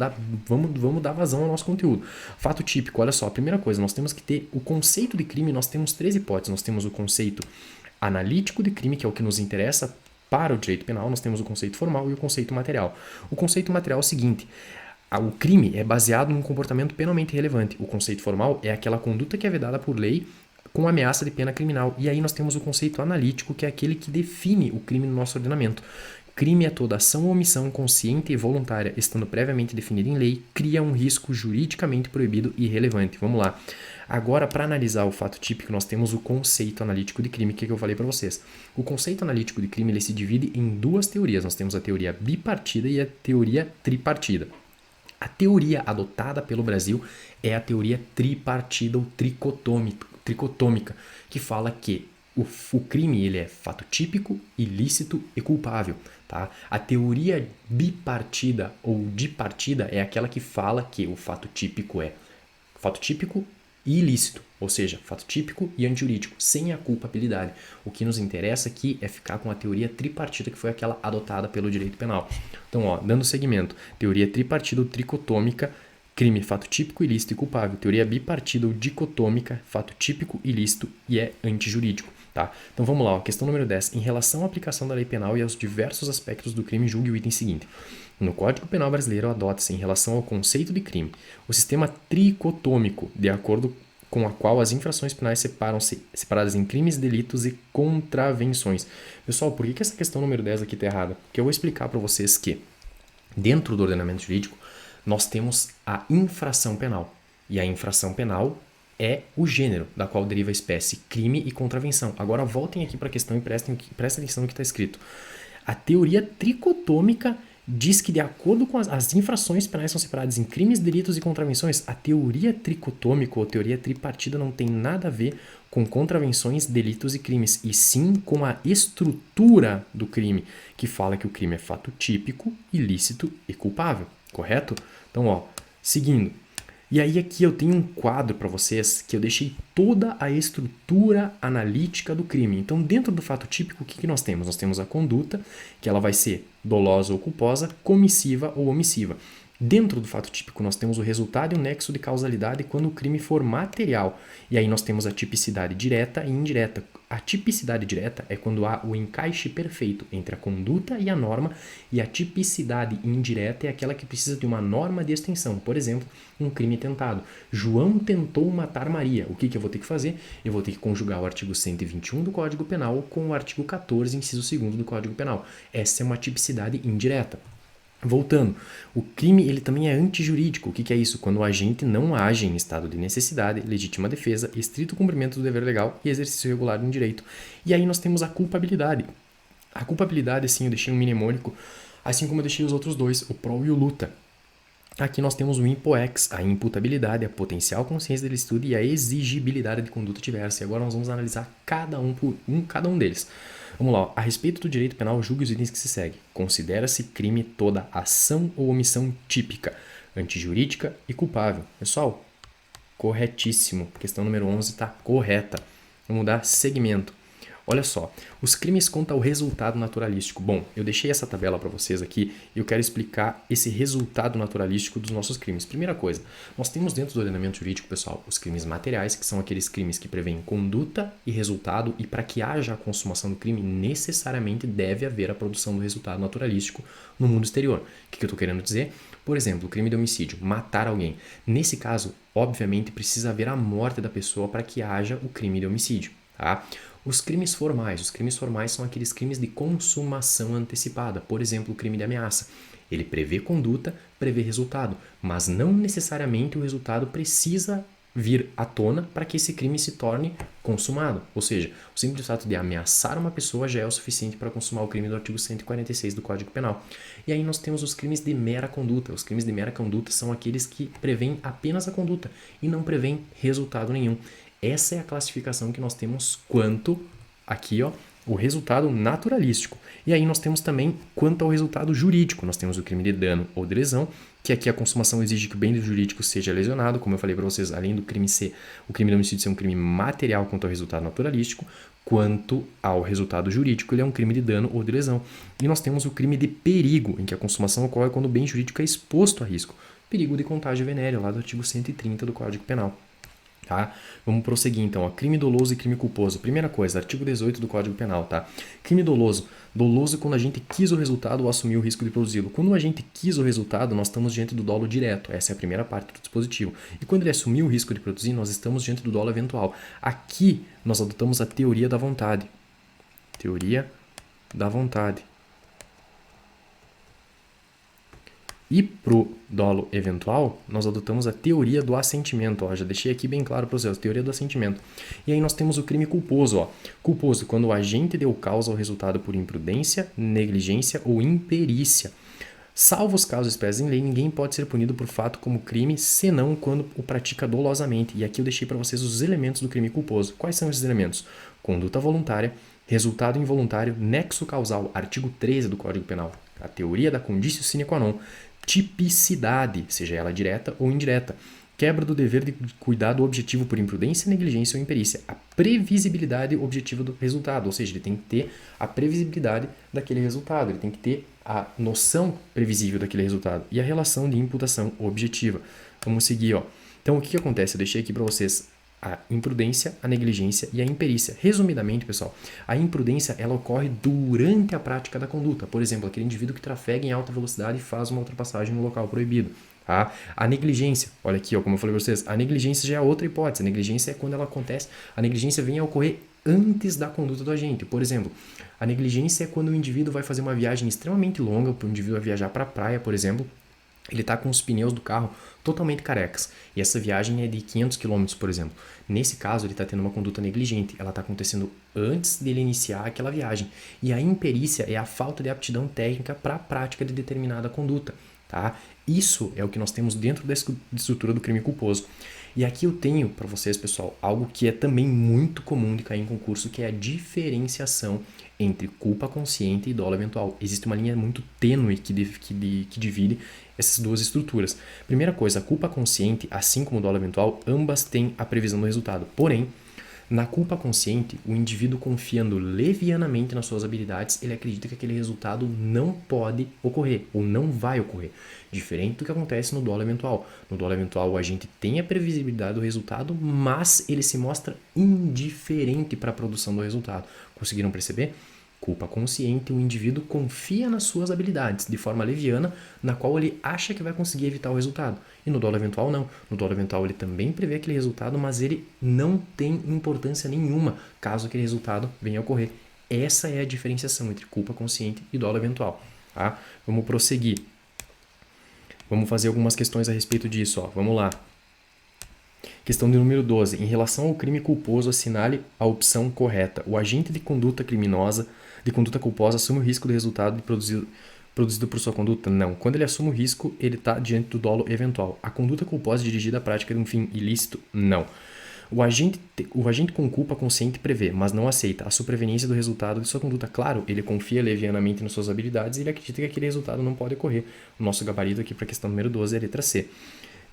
dar vazão ao nosso conteúdo. Fato típico, olha só, a primeira coisa, nós temos que ter o conceito de crime, nós temos 3 hipóteses. Nós temos o conceito analítico de crime, que é o que nos interessa para o direito penal, nós temos o conceito formal e o conceito material. O conceito material é o seguinte: o crime é baseado num comportamento penalmente relevante. O conceito formal é aquela conduta que é vedada por lei com ameaça de pena criminal. E aí nós temos o conceito analítico, que é aquele que define o crime no nosso ordenamento. Crime é toda ação ou omissão consciente e voluntária, estando previamente definida em lei, cria um risco juridicamente proibido e relevante. Vamos lá. Agora, para analisar o fato típico, nós temos o conceito analítico de crime, que eu falei para vocês. O conceito analítico de crime ele se divide em 2 teorias. Nós temos a teoria bipartida e a teoria tripartida. A teoria adotada pelo Brasil é a teoria tripartida ou tricotômica, que fala que o crime ele é fato típico, ilícito e culpável. Tá? A teoria bipartida ou dipartida é aquela que fala que o fato típico é fato típico e ilícito, ou seja, fato típico e antijurídico, sem a culpabilidade. O que nos interessa aqui é ficar com a teoria tripartida, que foi aquela adotada pelo direito penal. Então, dando seguimento, teoria tripartida ou tricotômica, crime, fato típico, ilícito e culpável. Teoria bipartida ou dicotômica, fato típico, ilícito e é antijurídico. Tá? Então vamos lá, questão número 10. Em relação à aplicação da lei penal e aos diversos aspectos do crime, julgue o item seguinte. No Código Penal Brasileiro, adota-se, em relação ao conceito de crime, o sistema tricotômico, de acordo com a qual as infrações penais separam-se separadas em crimes, delitos e contravenções. Pessoal, por que essa questão número 10 aqui está errada? Porque eu vou explicar para vocês que, dentro do ordenamento jurídico, nós temos a infração penal. E a infração penal é o gênero da qual deriva a espécie crime e contravenção. Agora voltem aqui para a questão e prestem atenção no que está escrito. A teoria tricotômica diz que de acordo com as infrações penais são separadas em crimes, delitos e contravenções, a teoria tricotômica ou teoria tripartida não tem nada a ver com contravenções, delitos e crimes, e sim com a estrutura do crime, que fala que o crime é fato típico, ilícito e culpável, correto? Então, ó, seguindo. E aí aqui eu tenho um quadro para vocês que eu deixei toda a estrutura analítica do crime. Então, dentro do fato típico, o que nós temos? Nós temos a conduta, que ela vai ser dolosa ou culposa, comissiva ou omissiva. Dentro do fato típico, nós temos o resultado e o nexo de causalidade quando o crime for material. E aí nós temos a tipicidade direta e indireta. A tipicidade direta é quando há o encaixe perfeito entre a conduta e a norma, e a tipicidade indireta é aquela que precisa de uma norma de extensão. Por exemplo, um crime tentado. João tentou matar Maria. O que eu vou ter que fazer? Eu vou ter que conjugar o artigo 121 do Código Penal com o artigo 14, inciso 2º do Código Penal. Essa é uma tipicidade indireta. Voltando, o crime ele também é antijurídico. O que é isso? Quando o agente não age em estado de necessidade, legítima defesa, estrito cumprimento do dever legal e exercício regular de um direito. E aí nós temos a culpabilidade. A culpabilidade, assim, eu deixei um mnemônico, assim como eu deixei os outros dois, o prol e o luta. Aqui nós temos o impoex, a imputabilidade, a potencial consciência de licitude e a exigibilidade de conduta diversa. E agora nós vamos analisar cada um deles. Vamos lá, a respeito do direito penal, julgue os itens que se seguem. Considera-se crime toda ação ou omissão típica, antijurídica e culpável. Pessoal, corretíssimo. Questão número 11 está correta. Vamos dar segmento. Olha só, os crimes contra o resultado naturalístico. Bom, eu deixei essa tabela para vocês aqui e eu quero explicar esse resultado naturalístico dos nossos crimes. Primeira coisa, nós temos dentro do ordenamento jurídico, pessoal, os crimes materiais, que são aqueles crimes que prevêem conduta e resultado, e para que haja a consumação do crime, necessariamente deve haver a produção do resultado naturalístico no mundo exterior. O que eu estou querendo dizer? Por exemplo, o crime de homicídio, matar alguém. Nesse caso, obviamente, precisa haver a morte da pessoa para que haja o crime de homicídio, tá? Os crimes formais são aqueles crimes de consumação antecipada, por exemplo, o crime de ameaça. Ele prevê conduta, prevê resultado, mas não necessariamente o resultado precisa vir à tona para que esse crime se torne consumado. Ou seja, o simples fato de ameaçar uma pessoa já é o suficiente para consumar o crime do artigo 146 do Código Penal. E aí nós temos os crimes de mera conduta. Os crimes de mera conduta são aqueles que prevêem apenas a conduta e não prevêem resultado nenhum. Essa é a classificação que nós temos quanto aqui, ó, o resultado naturalístico. E aí nós temos também quanto ao resultado jurídico. Nós temos o crime de dano ou de lesão, que aqui a consumação exige que o bem do jurídico seja lesionado, como eu falei para vocês, além do crime ser, o crime de homicídio ser um crime material quanto ao resultado naturalístico, quanto ao resultado jurídico, ele é um crime de dano ou de lesão. E nós temos o crime de perigo, em que a consumação ocorre quando o bem jurídico é exposto a risco. Perigo de contágio venérea, lá do artigo 130 do Código Penal. Tá? Vamos prosseguir então, ó. Crime doloso e crime culposo. Primeira coisa, artigo 18 do Código Penal, tá? Crime doloso. Doloso quando a gente quis o resultado ou assumiu o risco de produzi-lo. Quando a gente quis o resultado, nós estamos diante do dolo direto. Essa é a primeira parte do dispositivo. E quando ele assumiu o risco de produzir, nós estamos diante do dolo eventual. Aqui nós adotamos a teoria da vontade. Teoria da vontade. E pro dolo eventual, nós adotamos a teoria do assentimento. Ó, já deixei aqui bem claro para vocês, teoria do assentimento. E aí nós temos o crime culposo. Ó. Culposo, quando o agente deu causa ao resultado por imprudência, negligência ou imperícia. Salvo os casos expressos em lei, ninguém pode ser punido por fato como crime, senão quando o pratica dolosamente. E aqui eu deixei para vocês os elementos do crime culposo. Quais são esses elementos? Conduta voluntária, resultado involuntário, nexo causal, artigo 13 do Código Penal. A teoria da conditio sine qua non. Tipicidade, seja ela direta ou indireta. Quebra do dever de cuidado objetivo por imprudência, negligência ou imperícia. A previsibilidade objetiva do resultado, ou seja, ele tem que ter a previsibilidade daquele resultado, ele tem que ter a noção previsível daquele resultado e a relação de imputação objetiva. Vamos seguir, ó. Então, o que acontece? Eu deixei aqui para vocês a imprudência, a negligência e a imperícia. Resumidamente, pessoal, a imprudência ela ocorre durante a prática da conduta. Por exemplo, aquele indivíduo que trafega em alta velocidade e faz uma ultrapassagem no local proibido. Tá? A negligência, olha aqui, ó, como eu falei para vocês, a negligência já é outra hipótese. A negligência é quando ela acontece, a negligência vem a ocorrer antes da conduta do agente. Por exemplo, a negligência é quando o indivíduo vai fazer uma viagem extremamente longa, o indivíduo vai viajar para a praia, por exemplo, ele está com os pneus do carro totalmente carecas. E essa viagem é de 500 km, por exemplo. Nesse caso, ele está tendo uma conduta negligente. Ela está acontecendo antes dele iniciar aquela viagem. E a imperícia é a falta de aptidão técnica para a prática de determinada conduta. Tá? Isso é o que nós temos dentro da estrutura do crime culposo. E aqui eu tenho para vocês, pessoal, algo que é também muito comum de cair em concurso, que é a diferenciação entre culpa consciente e dolo eventual. Existe uma linha muito tênue que divide essas duas estruturas. Primeira coisa, a culpa consciente, assim como o dolo eventual, ambas têm a previsão do resultado. Porém, na culpa consciente, o indivíduo confiando levianamente nas suas habilidades, ele acredita que aquele resultado não pode ocorrer ou não vai ocorrer. Diferente do que acontece no dolo eventual. No dolo eventual, o agente tem a previsibilidade do resultado, mas ele se mostra indiferente para a produção do resultado. Conseguiram perceber? Culpa consciente, o indivíduo confia nas suas habilidades de forma leviana, na qual ele acha que vai conseguir evitar o resultado. E no dolo eventual, não. No dolo eventual, ele também prevê aquele resultado, mas ele não tem importância nenhuma caso aquele resultado venha a ocorrer. Essa é a diferenciação entre culpa consciente e dolo eventual. Tá? Vamos prosseguir. Vamos fazer algumas questões a respeito disso. Ó. Vamos lá. Questão de número 12. Em relação ao crime culposo, assinale a opção correta. O agente de conduta criminosa, de conduta culposa, assume o risco do resultado produzido por sua conduta? Não. Quando ele assume o risco, ele está diante do dolo eventual. A conduta culposa dirigida à prática de um fim ilícito? Não. O agente com culpa consciente prevê, mas não aceita, a sobreveniência do resultado de sua conduta. Claro, ele confia levianamente nas suas habilidades e ele acredita que aquele resultado não pode ocorrer. O nosso gabarito aqui para a questão número 12 é a letra C.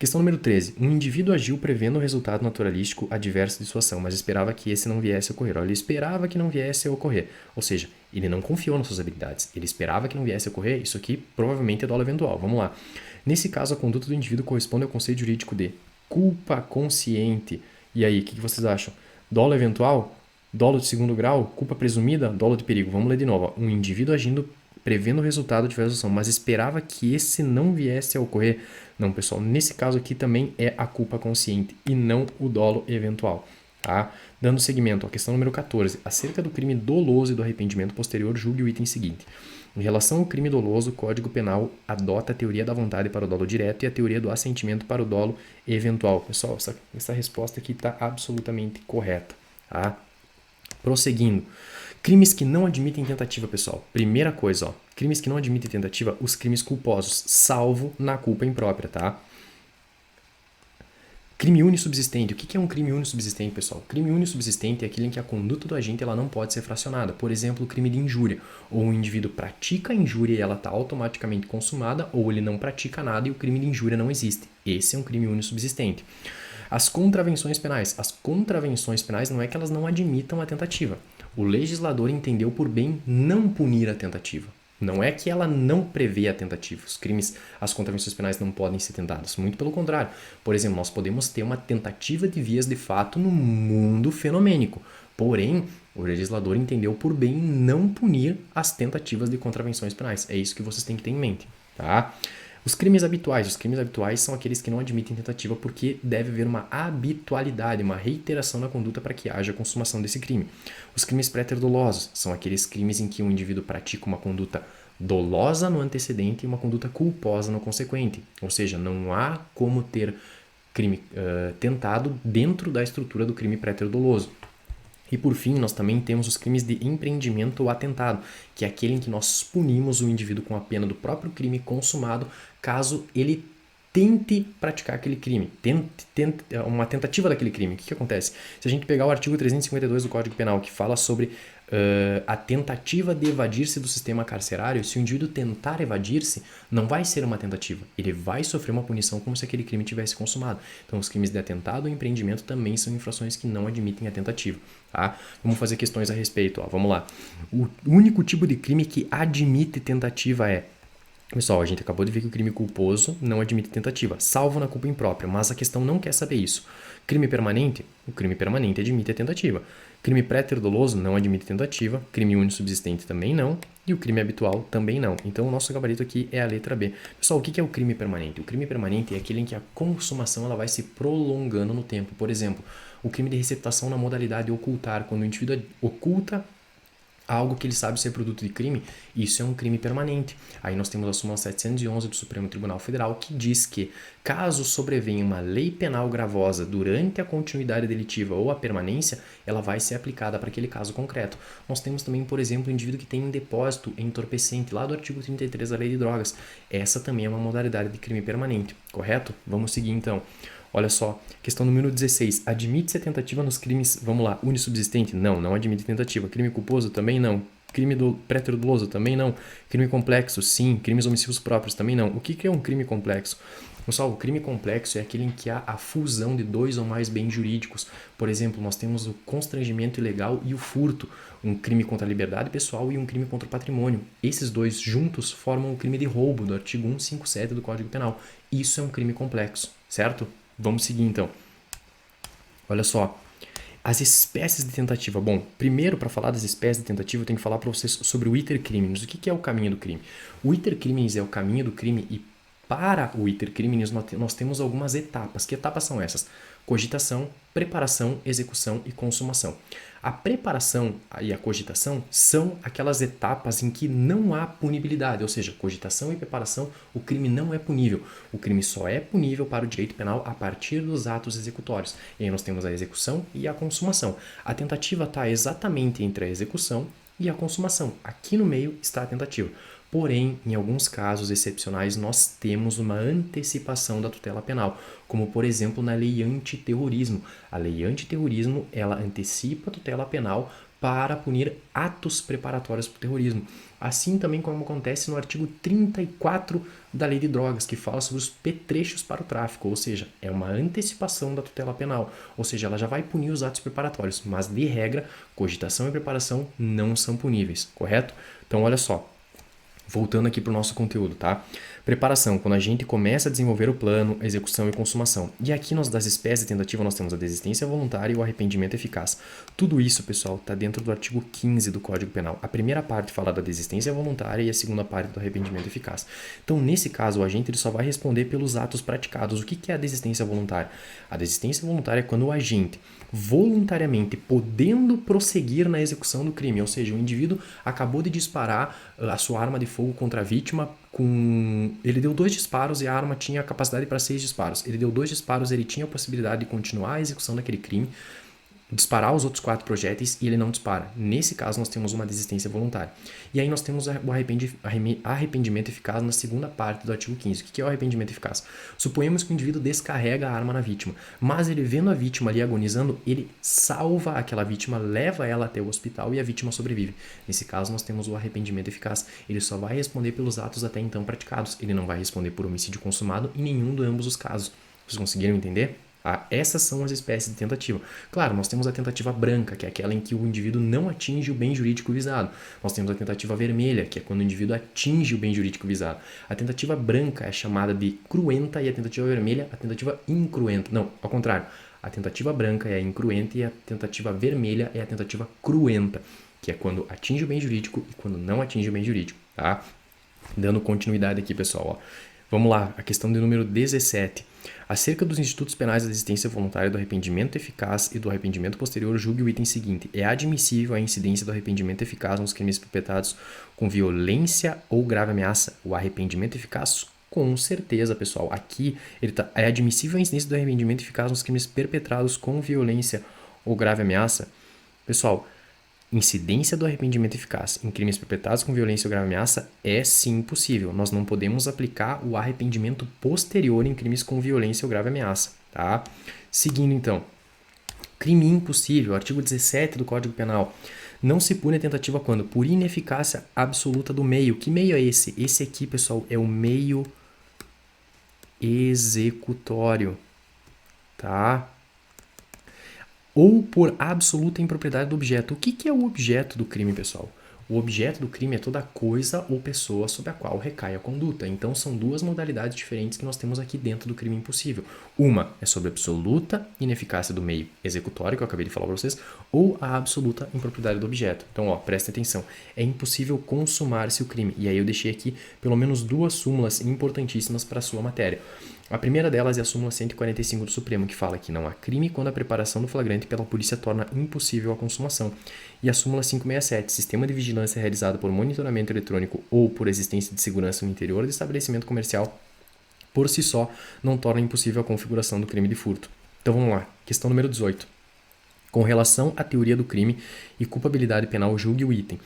Questão número 13. Um indivíduo agiu prevendo o resultado naturalístico adverso de sua ação, mas esperava que esse não viesse a ocorrer. Ele esperava que não viesse a ocorrer. Ou seja, ele não confiou nas suas habilidades. Ele esperava que não viesse a ocorrer. Isso aqui provavelmente é dolo eventual. Vamos lá. Nesse caso, a conduta do indivíduo corresponde ao conceito jurídico de culpa consciente. E aí, o que vocês acham? Dolo eventual? Dolo de segundo grau? Culpa presumida? Dolo de perigo? Vamos ler de novo. Um indivíduo agindo prevendo o resultado de diversa ação, mas esperava que esse não viesse a ocorrer. Não, pessoal, nesse caso aqui também é a culpa consciente e não o dolo eventual. Tá? Dando seguimento à questão número 14, acerca do crime doloso e do arrependimento posterior, julgue o item seguinte. Em relação ao crime doloso, o Código Penal adota a teoria da vontade para o dolo direto e a teoria do assentimento para o dolo eventual. Pessoal, essa resposta aqui está absolutamente correta. Tá? Prosseguindo. Crimes que não admitem tentativa, pessoal. Primeira coisa, ó. Crimes que não admitem tentativa, os crimes culposos, salvo na culpa imprópria, tá? Crime unissubsistente. O que é um crime unissubsistente, pessoal? Crime unissubsistente é aquele em que a conduta do agente ela não pode ser fracionada. Por exemplo, o crime de injúria. Ou um indivíduo pratica a injúria e ela está automaticamente consumada, ou ele não pratica nada e o crime de injúria não existe. Esse é um crime unissubsistente. As contravenções penais. As contravenções penais não é que elas não admitam a tentativa. O legislador entendeu por bem não punir a tentativa. Não é que ela não prevê a tentativa. Os crimes, as contravenções penais não podem ser tentadas. Muito pelo contrário. Por exemplo, nós podemos ter uma tentativa de vias de fato no mundo fenomênico. Porém, o legislador entendeu por bem não punir as tentativas de contravenções penais. É isso que vocês têm que ter em mente. Tá? Os crimes habituais são aqueles que não admitem tentativa porque deve haver uma habitualidade, uma reiteração na conduta para que haja a consumação desse crime. Os crimes préter-dolosos são aqueles crimes em que um indivíduo pratica uma conduta dolosa no antecedente e uma conduta culposa no consequente. Ou seja, não há como ter crime tentado dentro da estrutura do crime préter-doloso. E por fim, nós também temos os crimes de empreendimento ou atentado, que é aquele em que nós punimos o indivíduo com a pena do próprio crime consumado, caso ele tente praticar aquele crime, uma tentativa daquele crime. O que acontece? Se a gente pegar o artigo 352 do Código Penal, que fala sobre a tentativa de evadir-se do sistema carcerário, se o indivíduo tentar evadir-se, não vai ser uma tentativa. Ele vai sofrer uma punição como se aquele crime tivesse consumado. Então, os crimes de atentado ou empreendimento também são infrações que não admitem a tentativa. Tá? Vamos fazer questões a respeito. Ó. Vamos lá. O único tipo de crime que admite tentativa é... Pessoal, a gente acabou de ver que o crime culposo não admite tentativa, salvo na culpa imprópria, mas a questão não quer saber isso. Crime permanente? O crime permanente admite a tentativa. Crime préter-doloso não admite tentativa, crime unissubsistente também não, e o crime habitual também não. Então, o nosso gabarito aqui é a letra B. Pessoal, o que é o crime permanente? O crime permanente é aquele em que a consumação ela vai se prolongando no tempo. Por exemplo, o crime de receptação na modalidade ocultar, quando o indivíduo oculta algo que ele sabe ser produto de crime, isso é um crime permanente. Aí nós temos a súmula 711 do Supremo Tribunal Federal, que diz que, caso sobrevenha uma lei penal gravosa durante a continuidade delitiva ou a permanência, ela vai ser aplicada para aquele caso concreto. Nós temos também, por exemplo, o indivíduo que tem um depósito entorpecente, lá do artigo 33 da Lei de Drogas. Essa também é uma modalidade de crime permanente, correto? Vamos seguir então. Olha só, questão número 16. Admite-se a tentativa nos crimes, vamos lá, unissubsistente? Não, não admite tentativa. Crime culposo? Também não. Crime do pré-doloso? Também não. Crime complexo? Sim. Crimes omissivos próprios? Também não. O que é um crime complexo? Pessoal, o crime complexo é aquele em que há a fusão de dois ou mais bens jurídicos. Por exemplo, nós temos o constrangimento ilegal e o furto, um crime contra a liberdade pessoal e um crime contra o patrimônio. Esses dois juntos formam o crime de roubo do artigo 157 do Código Penal. Isso é um crime complexo, certo? Vamos seguir então. Olha só, as espécies de tentativa. Bom, primeiro, para falar das espécies de tentativa, eu tenho que falar para vocês sobre o iter criminis. O que é o caminho do crime? O iter criminis é o caminho do crime e para o iter criminis nós temos algumas etapas. Que etapas são essas? Cogitação, preparação, execução e consumação. A preparação e a cogitação são aquelas etapas em que não há punibilidade, ou seja, cogitação e preparação, o crime não é punível. O crime só é punível para o direito penal a partir dos atos executórios. E aí nós temos a execução e a consumação. A tentativa está exatamente entre a execução e a consumação. Aqui no meio está a tentativa. Porém, em alguns casos excepcionais, nós temos uma antecipação da tutela penal, como por exemplo na lei antiterrorismo. A lei antiterrorismo, ela antecipa a tutela penal para punir atos preparatórios para o terrorismo. Assim também como acontece no artigo 34 da Lei de Drogas, que fala sobre os petrechos para o tráfico, ou seja, é uma antecipação da tutela penal, ou seja, ela já vai punir os atos preparatórios, mas de regra, cogitação e preparação não são puníveis, correto? Então olha só, voltando aqui para o nosso conteúdo, tá? Preparação, quando a gente começa a desenvolver o plano, execução e consumação. E aqui nós das espécies de tentativa nós temos a desistência voluntária e o arrependimento eficaz. Tudo isso, pessoal, está dentro do artigo 15 do Código Penal. A primeira parte fala da desistência voluntária e a segunda parte do arrependimento eficaz. Então, nesse caso, o agente ele só vai responder pelos atos praticados. O que é a desistência voluntária? A desistência voluntária é quando o agente, voluntariamente, podendo prosseguir na execução do crime, ou seja, o indivíduo acabou de disparar a sua arma de fogo contra a vítima, ele deu 2 disparos e a arma tinha capacidade para 6 disparos. Ele deu 2 disparos, ele tinha a possibilidade de continuar a execução daquele crime, disparar os outros 4 projéteis e ele não dispara. Nesse caso, nós temos uma desistência voluntária. E aí nós temos o arrependimento eficaz na segunda parte do artigo 15. O que é o arrependimento eficaz? Suponhamos que o indivíduo descarrega a arma na vítima, mas ele vendo a vítima ali agonizando, ele salva aquela vítima, leva ela até o hospital e a vítima sobrevive. Nesse caso, nós temos o arrependimento eficaz. Ele só vai responder pelos atos até então praticados. Ele não vai responder por homicídio consumado em nenhum de ambos os casos. Vocês conseguiram entender? Essas são as espécies de tentativa. Claro, nós temos a tentativa branca, que é aquela em que o indivíduo não atinge o bem jurídico visado. Nós temos a tentativa vermelha, que é quando o indivíduo atinge o bem jurídico visado. A tentativa branca é chamada de cruenta e a tentativa vermelha a tentativa incruenta. Não, ao contrário. A tentativa branca é a incruenta e a tentativa vermelha é a tentativa cruenta, que é quando atinge o bem jurídico e quando não atinge o bem jurídico, tá? Dando continuidade aqui, pessoal, ó. Vamos lá, a questão de número 17. Acerca dos institutos penais da desistência voluntária, do arrependimento eficaz e do arrependimento posterior, julgue o item seguinte. É admissível a incidência do arrependimento eficaz nos crimes perpetrados com violência ou grave ameaça? O arrependimento eficaz, com certeza, pessoal. Aqui é admissível a incidência do arrependimento eficaz nos crimes perpetrados com violência ou grave ameaça? Pessoal, incidência do arrependimento eficaz em crimes perpetrados com violência ou grave ameaça é sim possível. Nós não podemos aplicar o arrependimento posterior em crimes com violência ou grave ameaça, tá? Seguindo então, crime impossível, artigo 17 do Código Penal. Não se pune a tentativa quando? Por ineficácia absoluta do meio. Que meio é esse? Esse aqui, pessoal, é o meio executório, tá? Ou por absoluta impropriedade do objeto. O que é o objeto do crime, pessoal? O objeto do crime é toda coisa ou pessoa sobre a qual recai a conduta. Então, são duas modalidades diferentes que nós temos aqui dentro do crime impossível. Uma é sobre a absoluta ineficácia do meio executório, que eu acabei de falar para vocês, ou a absoluta impropriedade do objeto. Então, ó, prestem atenção. É impossível consumar-se o crime. E aí eu deixei aqui pelo menos 2 súmulas importantíssimas para a sua matéria. A primeira delas é a súmula 145 do Supremo, que fala que não há crime quando a preparação do flagrante pela polícia torna impossível a consumação. E a súmula 567, sistema de vigilância realizado por monitoramento eletrônico ou por existência de segurança no interior do estabelecimento comercial, por si só, não torna impossível a configuração do crime de furto. Então vamos lá, questão número 18. Com relação à teoria do crime e culpabilidade penal, julgue o item.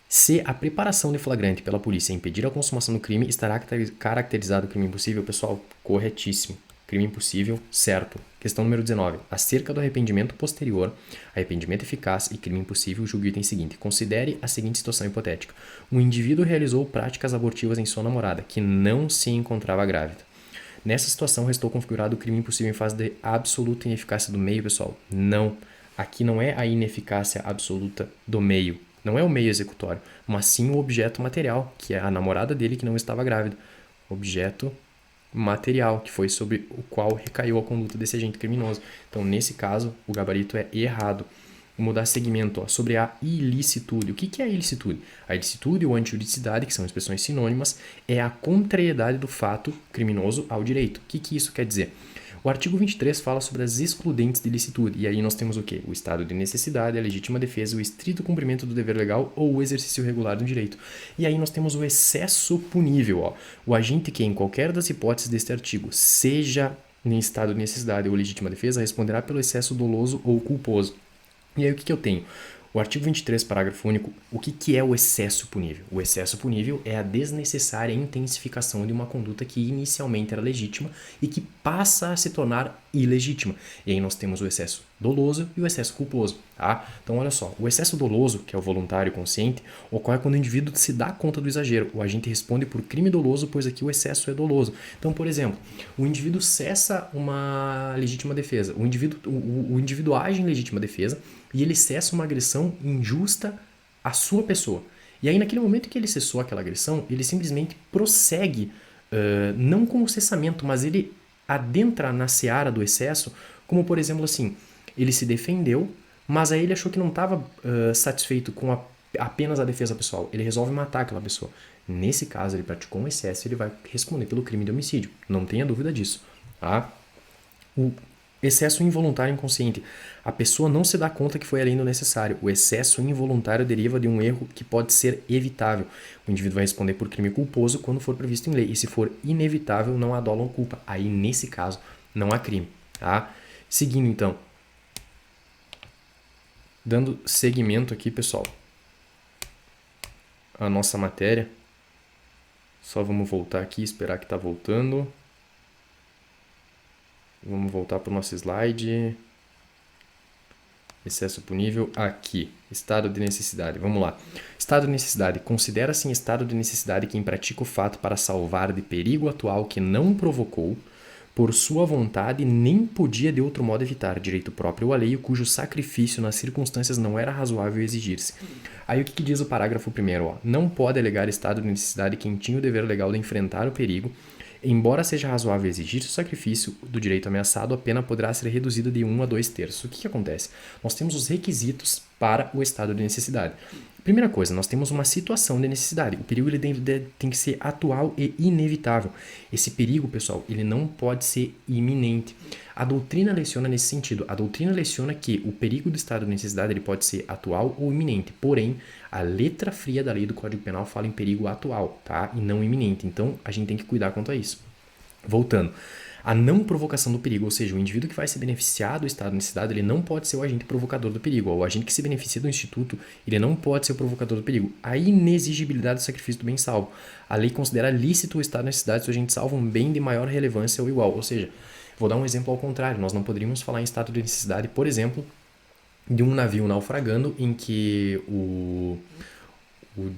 Se a preparação de flagrante pela polícia impedir a consumação do crime, estará caracterizado o crime impossível? Pessoal, corretíssimo. Crime impossível, certo. Questão número 19. Acerca do arrependimento posterior, arrependimento eficaz e crime impossível, julgue o item seguinte. Considere a seguinte situação hipotética. Um indivíduo realizou práticas abortivas em sua namorada, que não se encontrava grávida. Nessa situação, restou configurado o crime impossível em fase de absoluta ineficácia do meio, pessoal? Não. Aqui não é a ineficácia absoluta do meio. Não é o meio executório, mas sim o objeto material, que é a namorada dele que não estava grávida. Objeto material, que foi sobre o qual recaiu a conduta desse agente criminoso. Então, nesse caso, o gabarito é errado. Vamos dar seguimento sobre a ilicitude. O que é a ilicitude? A ilicitude ou antijuridicidade, que são expressões sinônimas, é a contrariedade do fato criminoso ao direito. O que isso quer dizer? O artigo 23 fala sobre as excludentes de ilicitude, e aí nós temos o quê? O estado de necessidade, a legítima defesa, o estrito cumprimento do dever legal ou o exercício regular do direito. E aí nós temos o excesso punível. Ó. O agente que, em qualquer das hipóteses deste artigo, seja em estado de necessidade ou legítima defesa, responderá pelo excesso doloso ou culposo. E aí o que eu tenho? O artigo 23, parágrafo único, o que é o excesso punível? O excesso punível é a desnecessária intensificação de uma conduta que inicialmente era legítima e que passa a se tornar ilegítima. E aí nós temos o excesso doloso e o excesso culposo, tá? Então olha só, o excesso doloso, que é o voluntário e consciente, ocorre quando o indivíduo se dá conta do exagero. O agente responde por crime doloso, pois aqui o excesso é doloso. Então, por exemplo, o indivíduo cessa uma legítima defesa, o indivíduo age em legítima defesa e ele cessa uma agressão injusta à sua pessoa. E aí, naquele momento que ele cessou aquela agressão, ele simplesmente prossegue, não com o cessamento, mas ele adentra na seara do excesso, como por exemplo assim, ele se defendeu, mas aí ele achou que não estava satisfeito com apenas a defesa pessoal. Ele resolve matar aquela pessoa. Nesse caso, ele praticou um excesso e ele vai responder pelo crime de homicídio. Não tenha dúvida disso. Tá? O excesso involuntário inconsciente. A pessoa não se dá conta que foi além do necessário. O excesso involuntário deriva de um erro que pode ser evitável. O indivíduo vai responder por crime culposo quando for previsto em lei. E se for inevitável, não há dolo ou culpa. Aí, nesse caso, não há crime. Tá? Seguindo, então. Dando seguimento aqui, pessoal. A nossa matéria. Só vamos voltar aqui, esperar que está voltando. Vamos voltar para o nosso slide. Excesso punível aqui. Estado de necessidade. Vamos lá. Estado de necessidade. Considera-se em estado de necessidade quem pratica o fato para salvar de perigo atual que não provocou, por sua vontade, nem podia de outro modo evitar, direito próprio ou alheio, cujo sacrifício nas circunstâncias não era razoável exigir-se. Aí o que diz o parágrafo primeiro? Ó? Não pode alegar estado de necessidade quem tinha o dever legal de enfrentar o perigo. Embora seja razoável exigir o sacrifício do direito ameaçado, a pena poderá ser reduzida de 1 a 2/3. O que acontece? Nós temos os requisitos para o estado de necessidade. Primeira coisa, nós temos uma situação de necessidade. O perigo ele tem que ser atual e inevitável. Esse perigo, pessoal, ele não pode ser iminente. A doutrina leciona nesse sentido. A doutrina leciona que o perigo do estado de necessidade ele pode ser atual ou iminente. Porém, a letra fria da lei do Código Penal fala em perigo atual, tá? E não iminente. Então, a gente tem que cuidar quanto a isso. Voltando. A não provocação do perigo, ou seja, o indivíduo que vai se beneficiar do estado de necessidade, ele não pode ser o agente provocador do perigo. O agente que se beneficia do instituto, ele não pode ser o provocador do perigo. A inexigibilidade do sacrifício do bem salvo. A lei considera lícito o estado de necessidade se o agente salva um bem de maior relevância ou igual. Ou seja, vou dar um exemplo ao contrário. Nós não poderíamos falar em estado de necessidade, por exemplo, de um navio naufragando em que o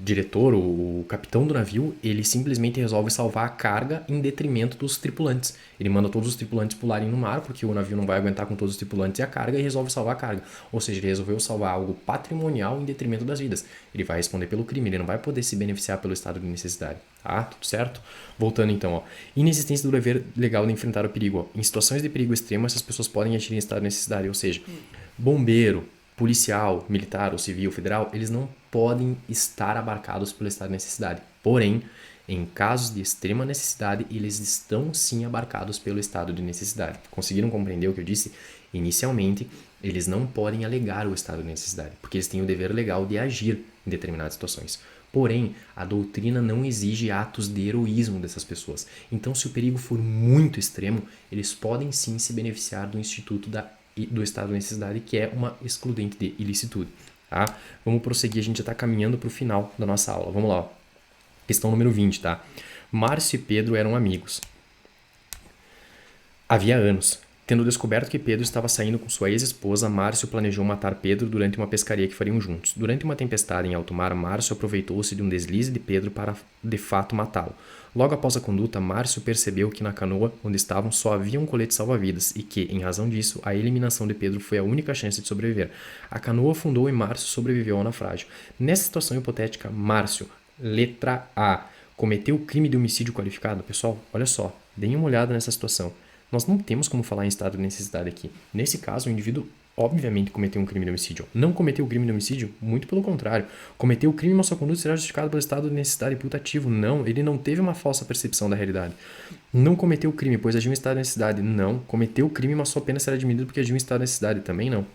diretor, o capitão do navio, ele simplesmente resolve salvar a carga em detrimento dos tripulantes. Ele manda todos os tripulantes pularem no mar, porque o navio não vai aguentar com todos os tripulantes e a carga, e resolve salvar a carga. Ou seja, ele resolveu salvar algo patrimonial em detrimento das vidas. Ele vai responder pelo crime, ele não vai poder se beneficiar pelo estado de necessidade. Tá? Tudo certo? Voltando então, ó. Inexistência do dever legal de enfrentar o perigo. Ó. Em situações de perigo extremo, essas pessoas podem agir em estado de necessidade. Ou seja, bombeiro, policial, militar ou civil, federal, eles não podem estar abarcados pelo estado de necessidade. Porém, Em casos de extrema necessidade, eles estão sim abarcados pelo estado de necessidade. Conseguiram compreender o que eu disse? Inicialmente, eles não podem alegar o estado de necessidade, porque eles têm o dever legal de agir em determinadas situações. Porém, a doutrina não exige atos de heroísmo dessas pessoas. Então, se o perigo for muito extremo, eles podem sim se beneficiar do instituto do estado de necessidade, que é uma excludente de ilicitude. Tá? Vamos prosseguir, a gente já está caminhando para o final da nossa aula. Vamos lá. Ó. Questão número 20, tá? Márcio e Pedro eram amigos. Havia anos. Tendo descoberto que Pedro estava saindo com sua ex-esposa, Márcio planejou matar Pedro durante uma pescaria que fariam juntos. Durante uma tempestade em alto mar, Márcio aproveitou-se de um deslize de Pedro para, de fato, matá-lo. Logo após a conduta, Márcio percebeu que na canoa onde estavam só havia um colete salva-vidas e que, em razão disso, a eliminação de Pedro foi a única chance de sobreviver. A canoa afundou e Márcio sobreviveu ao naufrágio. Nessa situação hipotética, Márcio, letra A, cometeu o crime de homicídio qualificado? Pessoal, olha só, deem uma olhada nessa situação. Nós não temos como falar em estado de necessidade aqui. Nesse caso, o indivíduo obviamente cometeu um crime de homicídio. Não cometeu o crime de homicídio? Muito pelo contrário. Cometeu o crime, mas sua conduta será justificada pelo estado de necessidade putativo. Não, ele não teve uma falsa percepção da realidade. Não cometeu o crime, pois agiu em estado de necessidade. Não, cometeu o crime, mas sua pena será diminuída porque agiu em estado de necessidade. Também não.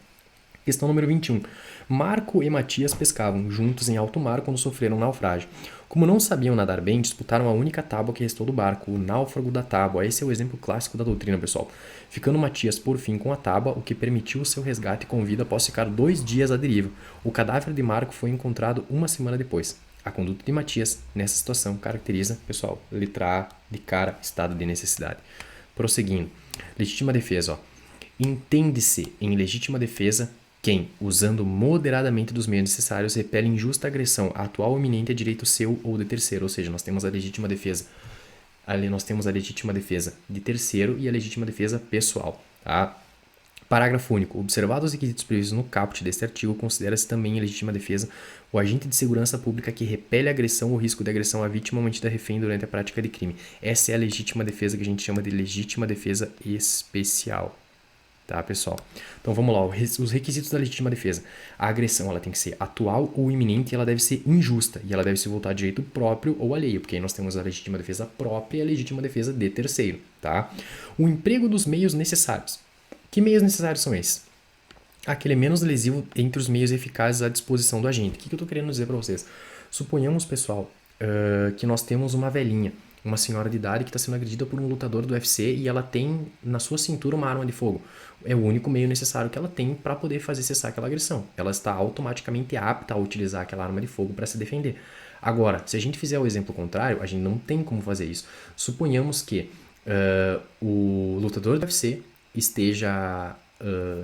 Questão número 21. Marco e Matias pescavam juntos em alto mar quando sofreram um naufrágio. Como não sabiam nadar bem, disputaram a única tábua que restou do barco, o náufrago da tábua. Esse é o exemplo clássico da doutrina, pessoal. Ficando Matias por fim com a tábua, o que permitiu o seu resgate com vida após ficar 2 dias à deriva. O cadáver de Marco foi encontrado 1 semana depois. A conduta de Matias, nessa situação, caracteriza, pessoal, letra A, de cara, estado de necessidade. Prosseguindo. Legítima defesa, ó. Entende-se em legítima defesa quem, usando moderadamente dos meios necessários, repele injusta agressão atual ou iminente a direito seu ou de terceiro. Ou seja, nós temos a legítima defesa. Ali nós temos a legítima defesa de terceiro e a legítima defesa pessoal. Tá? Parágrafo único. Observados os requisitos previstos no caput deste artigo, considera-se também em legítima defesa o agente de segurança pública que repele a agressão ou risco de agressão à vítima ou mantida refém durante a prática de crime. Essa é a legítima defesa que a gente chama de legítima defesa especial. Tá, pessoal? Então vamos lá, os requisitos da legítima defesa. A agressão ela tem que ser atual ou iminente e ela deve ser injusta. E ela deve se voltar a direito próprio ou alheio, porque aí nós temos a legítima defesa própria e a legítima defesa de terceiro. Tá? O emprego dos meios necessários. Que meios necessários são esses? Aquele menos lesivo entre os meios eficazes à disposição do agente. O que eu estou querendo dizer para vocês? Suponhamos, pessoal, que nós temos uma velhinha, uma senhora de idade que está sendo agredida por um lutador do UFC e ela tem na sua cintura uma arma de fogo. É o único meio necessário que ela tem para poder fazer cessar aquela agressão. Ela está automaticamente apta a utilizar aquela arma de fogo para se defender. Agora, se a gente fizer o exemplo contrário, a gente não tem como fazer isso. Suponhamos que o lutador do UFC esteja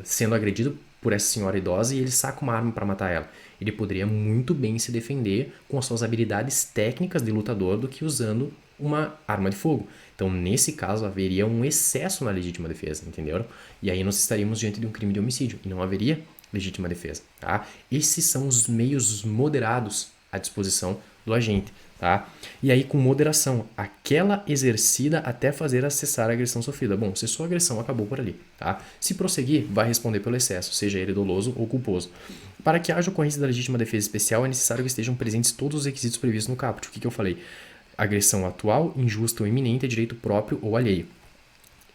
sendo agredido por essa senhora idosa e ele saca uma arma para matar ela. Ele poderia muito bem se defender com as suas habilidades técnicas de lutador do que usando uma arma de fogo. Então, nesse caso, haveria um excesso na legítima defesa, entenderam? E aí nós estaríamos diante de um crime de homicídio e não haveria legítima defesa, tá? Esses são os meios moderados à disposição do agente, tá? E aí, com moderação, aquela exercida até fazer cessar a agressão sofrida. Bom, cessou a agressão, acabou por ali, tá? Se prosseguir, vai responder pelo excesso, seja ele doloso ou culposo. Para que haja ocorrência da legítima defesa especial, é necessário que estejam presentes todos os requisitos previstos no caput. O que eu falei? Agressão atual, injusta ou iminente a direito próprio ou alheio.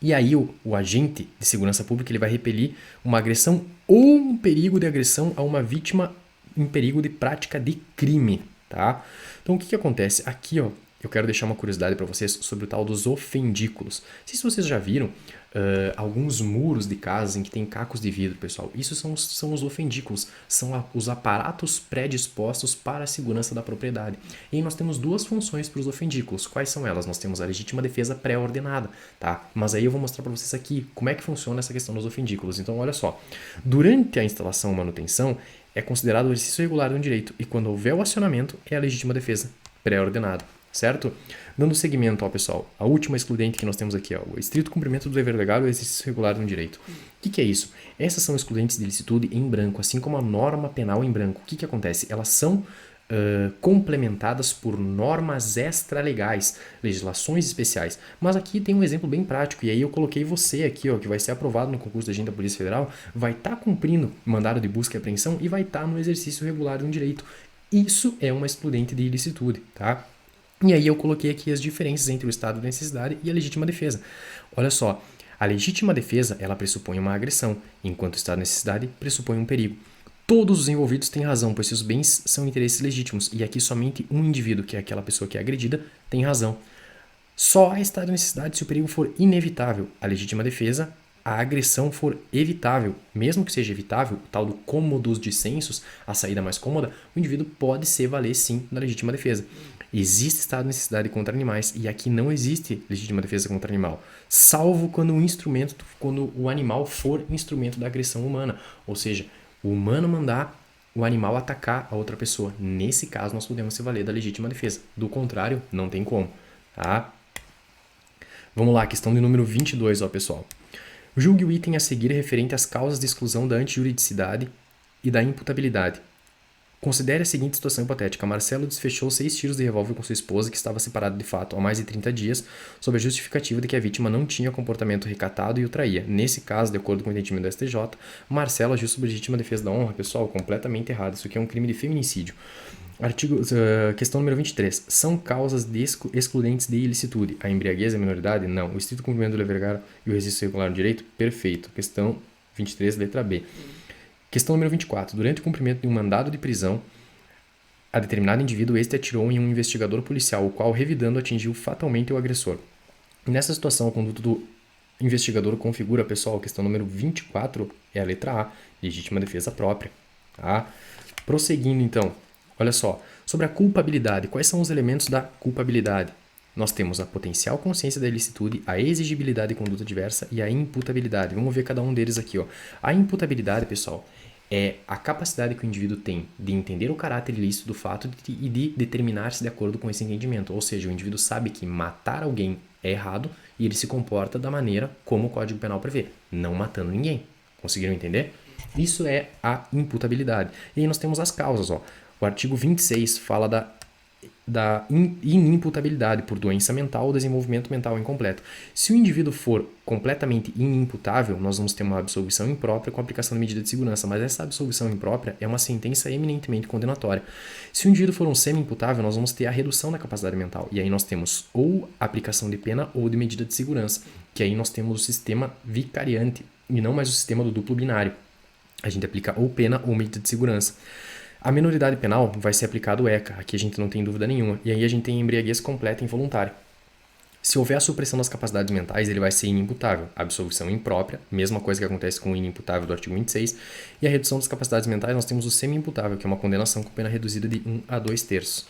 E aí o agente de segurança pública ele vai repelir uma agressão ou um perigo de agressão a uma vítima em perigo de prática de crime, tá? Então o que acontece? Aqui, ó, eu quero deixar uma curiosidade para vocês sobre o tal dos ofendículos. Não sei se vocês já viram alguns muros de casas em que tem cacos de vidro, pessoal. Isso são os ofendículos, são os aparatos predispostos para a segurança da propriedade. E aí nós temos duas funções para os ofendículos. Quais são elas? Nós temos a legítima defesa pré-ordenada, tá? Mas aí eu vou mostrar para vocês aqui como é que funciona essa questão dos ofendículos. Então, olha só. Durante a instalação e manutenção, é considerado o exercício regular de um direito e quando houver o acionamento, é a legítima defesa pré-ordenada. Certo? Dando seguimento, ó, pessoal, a última excludente que nós temos aqui, ó, o estrito cumprimento do dever legal e o exercício regular de um direito. O que é isso? Essas são excludentes de licitude em branco, assim como a norma penal em branco. O que acontece? Elas são complementadas por normas extralegais, legislações especiais. Mas aqui tem um exemplo bem prático, e aí eu coloquei você aqui, ó, que vai ser aprovado no concurso de agente da Polícia Federal, vai estar cumprindo mandado de busca e apreensão e vai estar no exercício regular de um direito. Isso é uma excludente de ilicitude, tá? E aí eu coloquei aqui as diferenças entre o estado de necessidade e a legítima defesa. Olha só, a legítima defesa, ela pressupõe uma agressão, enquanto o estado de necessidade pressupõe um perigo. Todos os envolvidos têm razão, pois seus bens são interesses legítimos, e aqui somente um indivíduo, que é aquela pessoa que é agredida, tem razão. Só há estado de necessidade se o perigo for inevitável. A legítima defesa, a agressão for evitável. Mesmo que seja evitável, o tal do cômodos dissensus, a saída mais cômoda, o indivíduo pode se valer sim da legítima defesa. Existe estado de necessidade contra animais e aqui não existe legítima defesa contra animal, salvo quando o animal for instrumento da agressão humana, ou seja, o humano mandar o animal atacar a outra pessoa. Nesse caso, nós podemos se valer da legítima defesa. Do contrário, não tem como, tá? Vamos lá, questão de número 22, ó, pessoal. Julgue o item a seguir referente às causas de exclusão da antijuridicidade e da imputabilidade. Considere a seguinte situação hipotética. Marcelo desfechou 6 tiros de revólver com sua esposa, que estava separada de fato há mais de 30 dias, sob a justificativa de que a vítima não tinha comportamento recatado e o traía. Nesse caso, de acordo com o entendimento do STJ, Marcelo agiu sob legítima defesa da honra. Pessoal, completamente errado. Isso aqui é um crime de feminicídio. Questão número 23. São causas excludentes de ilicitude. A embriaguez e a minoridade? Não. O estrito cumprimento do dever legal e o registro regular do direito? Perfeito. Questão 23, letra B. Questão número 24. Durante o cumprimento de um mandado de prisão a determinado indivíduo, este atirou em um investigador policial, o qual, revidando, atingiu fatalmente o agressor. Nessa situação, a conduta do investigador configura, pessoal, a questão número 24 é a letra A, legítima defesa própria. Tá? Prosseguindo, então, olha só, sobre a culpabilidade, quais são os elementos da culpabilidade? Nós temos a potencial consciência da ilicitude, a exigibilidade de conduta diversa e a imputabilidade. Vamos ver cada um deles aqui. Ó. A imputabilidade, pessoal, é a capacidade que o indivíduo tem de entender o caráter ilícito do fato e de determinar-se de acordo com esse entendimento. Ou seja, o indivíduo sabe que matar alguém é errado e ele se comporta da maneira como o Código Penal prevê, não matando ninguém. Conseguiram entender? Isso é a imputabilidade. E aí nós temos as causas. Ó. O artigo 26 fala da inimputabilidade por doença mental ou desenvolvimento mental incompleto. Se o indivíduo for completamente inimputável, nós vamos ter uma absolvição imprópria com aplicação de medida de segurança, mas essa absolvição imprópria é uma sentença eminentemente condenatória. Se o indivíduo for um semi-imputável, nós vamos ter a redução da capacidade mental, e aí nós temos ou aplicação de pena ou de medida de segurança, que aí nós temos o sistema vicariante e não mais o sistema do duplo binário. A gente aplica ou pena ou medida de segurança. A minoridade penal vai ser aplicado o ECA, aqui a gente não tem dúvida nenhuma, e aí a gente tem embriaguez completa e involuntária. Se houver a supressão das capacidades mentais, ele vai ser inimputável. A absolvição imprópria, mesma coisa que acontece com o inimputável do artigo 26, e a redução das capacidades mentais, nós temos o semi-imputável, que é uma condenação com pena reduzida de 1 a 2/3.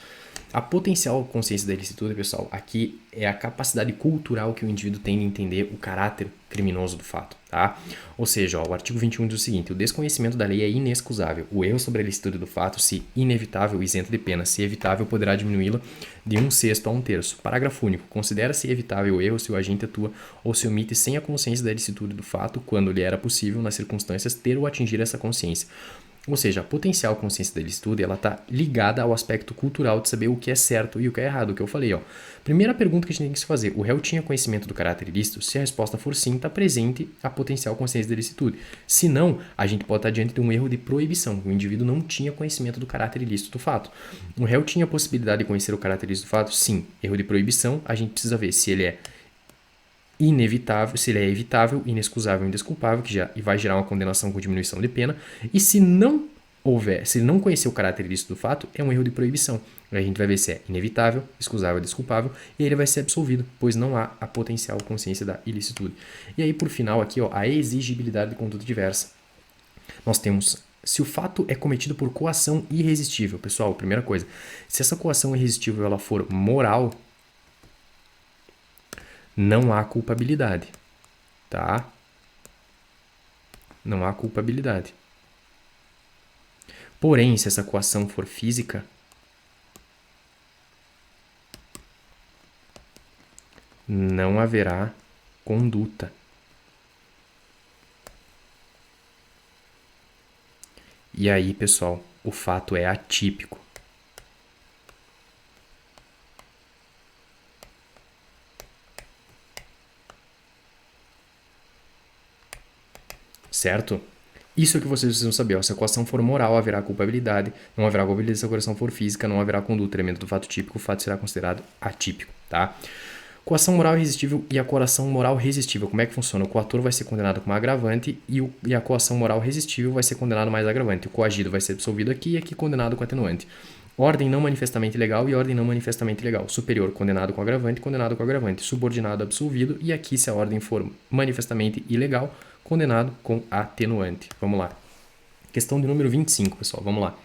A potencial consciência da ilicitude, pessoal, aqui é a capacidade cultural que o indivíduo tem de entender o caráter criminoso do fato, tá? Ou seja, ó, o artigo 21 diz o seguinte: o desconhecimento da lei é inexcusável. O erro sobre a ilicitude do fato, se inevitável, isenta de pena. Se evitável, poderá diminuí-la de 1/6 a 1/3. Parágrafo único. Considera-se evitável o erro se o agente atua ou se omite sem a consciência da ilicitude do fato, quando lhe era possível, nas circunstâncias, ter ou atingir essa consciência. Ou seja, a potencial consciência da ilicitude, ela está ligada ao aspecto cultural de saber o que é certo e o que é errado, o que eu falei. Ó. Primeira pergunta que a gente tem que se fazer: o réu tinha conhecimento do caráter ilícito? Se a resposta for sim, está presente a potencial consciência da ilicitude. Se não, a gente pode estar diante de um erro de proibição. O indivíduo não tinha conhecimento do caráter ilícito do fato. O réu tinha a possibilidade de conhecer o caráter ilícito do fato? Sim. Erro de proibição, a gente precisa ver se ele é inevitável, se ele é evitável, inexcusável, indesculpável, que já vai gerar uma condenação com diminuição de pena, e se não houver, se ele não conhecer o caráter ilícito do fato, é um erro de proibição. Aí a gente vai ver se é inevitável, excusável, desculpável, e ele vai ser absolvido, pois não há a potencial consciência da ilicitude. E aí, por final, aqui, ó, a exigibilidade de conduta diversa. Nós temos, se o fato é cometido por coação irresistível, pessoal, primeira coisa, se essa coação irresistível ela for moral, não há culpabilidade, tá? Não há culpabilidade. Porém, se essa coação for física, não haverá conduta. E aí, pessoal, o fato é atípico. Certo? Isso é o que vocês precisam saber. Ó. Se a coação for moral, haverá culpabilidade. Não haverá culpabilidade se a coação for física. Não haverá conduta. Elemento do fato típico. O fato será considerado atípico. Tá? Coação moral irresistível e a coação moral resistível. Como é que funciona? O coator vai ser condenado com uma agravante e a coação moral resistível vai ser condenado mais agravante. O coagido vai ser absolvido aqui e aqui condenado com atenuante. Ordem não manifestamente legal e ordem não manifestamente legal. Superior, condenado com agravante, condenado com agravante. Subordinado, absolvido. E aqui, se a ordem for manifestamente ilegal, condenado com atenuante. Vamos lá. Questão de número 25, pessoal. Vamos lá.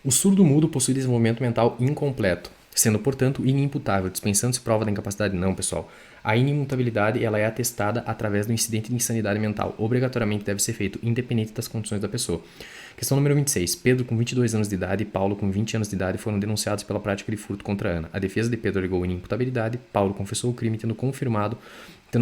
O surdo-mudo possui desenvolvimento mental incompleto, sendo, portanto, inimputável, dispensando-se prova da incapacidade. Não, pessoal. A inimutabilidade ela é atestada através do incidente de insanidade mental. Obrigatoriamente deve ser feito, independente das condições da pessoa. Questão número 26. Pedro, com 22 anos de idade, e Paulo, com 20 anos de idade, foram denunciados pela prática de furto contra Ana. A defesa de Pedro alegou inimputabilidade. Paulo confessou o crime, tendo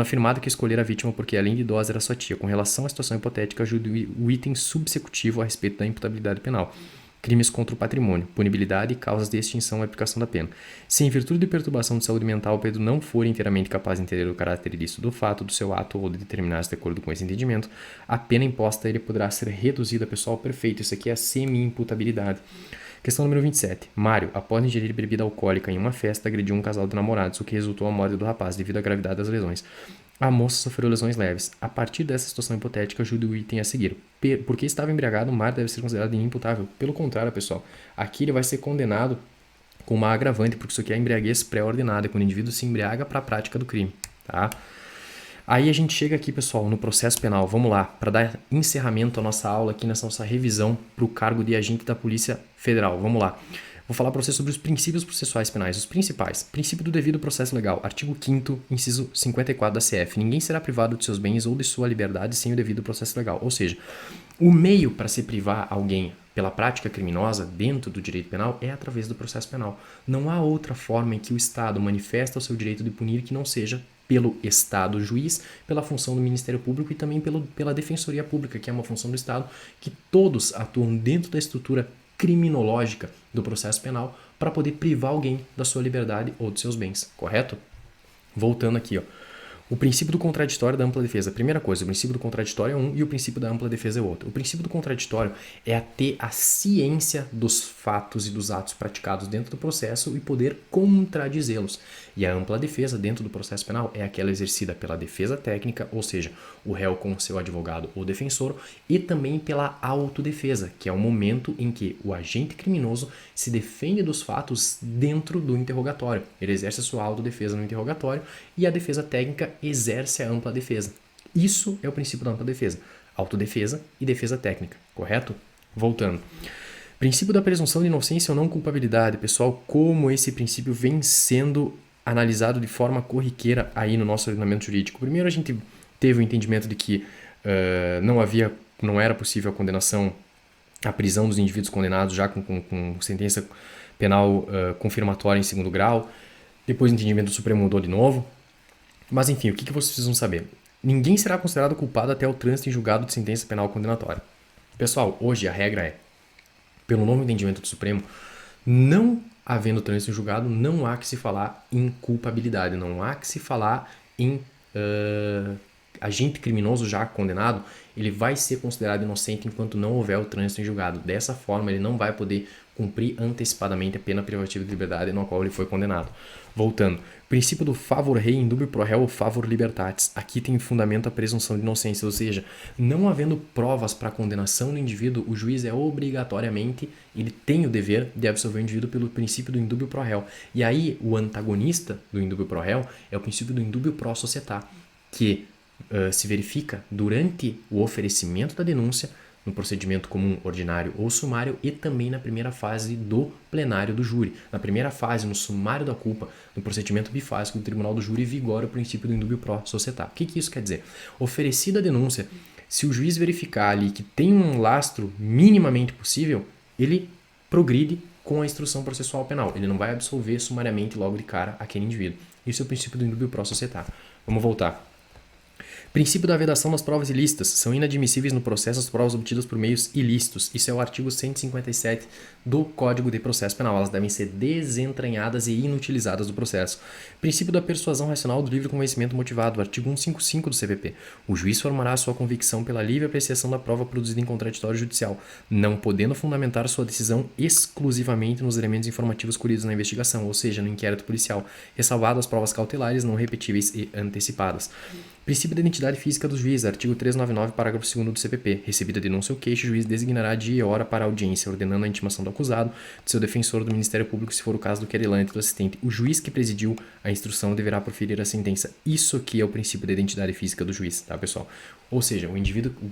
afirmado que escolhera a vítima porque, além de idosa, era sua tia. Com relação à situação hipotética, ajude o item subsecutivo a respeito da imputabilidade penal. Crimes contra o patrimônio, punibilidade e causas de extinção e aplicação da pena. Se, em virtude de perturbação de saúde mental, Pedro não for inteiramente capaz de entender o caráter ilícito do fato, do seu ato ou de determinar-se de acordo com esse entendimento, a pena imposta a ele poderá ser reduzida. Pessoal, perfeito. Isso aqui é a semi-imputabilidade. Questão número 27. Mário, após ingerir bebida alcoólica em uma festa, agrediu um casal de namorados, o que resultou na morte do rapaz devido à gravidade das lesões. A moça sofreu lesões leves. A partir dessa situação hipotética, ajude o item a seguir. Porque estava embriagado, o Mário deve ser considerado inimputável. Pelo contrário, pessoal, aqui ele vai ser condenado com uma agravante, porque isso aqui é embriaguez pré-ordenada, quando o indivíduo se embriaga para a prática do crime. Tá? Aí a gente chega aqui, pessoal, no processo penal. Vamos lá, para dar encerramento à nossa aula aqui nessa nossa revisão para o cargo de agente da Polícia Federal. Vamos lá. Vou falar para você sobre os princípios processuais penais, os principais. Princípio do devido processo legal, artigo 5º, inciso 54 da CF. Ninguém será privado de seus bens ou de sua liberdade sem o devido processo legal. Ou seja, o meio para se privar alguém pela prática criminosa dentro do direito penal é através do processo penal. Não há outra forma em que o Estado manifesta o seu direito de punir que não seja pelo Estado juiz, pela função do Ministério Público e também pela Defensoria Pública, que é uma função do Estado, que todos atuam dentro da estrutura criminológica do processo penal para poder privar alguém da sua liberdade ou de seus bens, correto? Voltando aqui, ó. O princípio do contraditório da ampla defesa. Primeira coisa, o princípio do contraditório é um e o princípio da ampla defesa é outro. O princípio do contraditório é ter a ciência dos fatos e dos atos praticados dentro do processo e poder contradizê-los. E a ampla defesa dentro do processo penal é aquela exercida pela defesa técnica, ou seja, o réu com seu advogado ou defensor, e também pela autodefesa, que é o momento em que o agente criminoso se defende dos fatos dentro do interrogatório. Ele exerce a sua autodefesa no interrogatório e a defesa técnica exerce a ampla defesa. Isso é o princípio da ampla defesa. Autodefesa e defesa técnica, correto? Voltando. Princípio da presunção de inocência ou não culpabilidade. Pessoal, como esse princípio vem sendo analisado de forma corriqueira aí no nosso ordenamento jurídico. Primeiro a gente teve o entendimento de que não era possível a condenação, a prisão dos indivíduos condenados já com sentença penal confirmatória em segundo grau. Depois o entendimento do Supremo mudou de novo. Mas enfim, o que vocês precisam saber? Ninguém será considerado culpado até o trânsito em julgado de sentença penal condenatória. Pessoal, hoje a regra é, pelo novo entendimento do Supremo, não havendo trânsito em julgado, não há que se falar em culpabilidade, não há que se falar em agente criminoso já condenado, ele vai ser considerado inocente enquanto não houver o trânsito em julgado. Dessa forma, ele não vai poder cumprir antecipadamente a pena privativa de liberdade na qual ele foi condenado. Voltando, princípio do favor rei in dubio pro réu ou favor libertatis. Aqui tem fundamento a presunção de inocência, ou seja, não havendo provas para a condenação do indivíduo, o juiz é obrigatoriamente, ele tem o dever de absolver o indivíduo pelo princípio do in dubio pro réu. E aí, o antagonista do in dubio pro réu é o princípio do in dubio pro società, que se verifica durante o oferecimento da denúncia, no procedimento comum, ordinário ou sumário e também na primeira fase do plenário do júri. Na primeira fase, no sumário da culpa, no procedimento bifásico do tribunal do júri, vigora o princípio do in dubio pro società. O que isso quer dizer? Oferecida a denúncia, se o juiz verificar ali que tem um lastro minimamente possível, ele progride com a instrução processual penal. Ele não vai absolver sumariamente logo de cara aquele indivíduo. Isso é o princípio do in dubio pro società. Vamos voltar. Princípio da vedação das provas ilícitas. São inadmissíveis no processo as provas obtidas por meios ilícitos. Isso é o artigo 157 do Código de Processo Penal. Elas devem ser desentranhadas e inutilizadas do processo. Princípio da persuasão racional do livre convencimento motivado. Artigo 155 do CPP. O juiz formará sua convicção pela livre apreciação da prova produzida em contraditório judicial, não podendo fundamentar sua decisão exclusivamente nos elementos informativos colhidos na investigação, ou seja, no inquérito policial, ressalvado as provas cautelares não repetíveis e antecipadas. Princípio da identidade física do juiz, artigo 399, parágrafo 2º do CPP. Recebida a denúncia ou queixa, o juiz designará dia e hora para a audiência, ordenando a intimação do acusado, de seu defensor, do Ministério Público, se for o caso do querelante e do assistente. O juiz que presidiu a instrução deverá proferir a sentença. Isso aqui é o princípio da identidade física do juiz, tá, pessoal? Ou seja,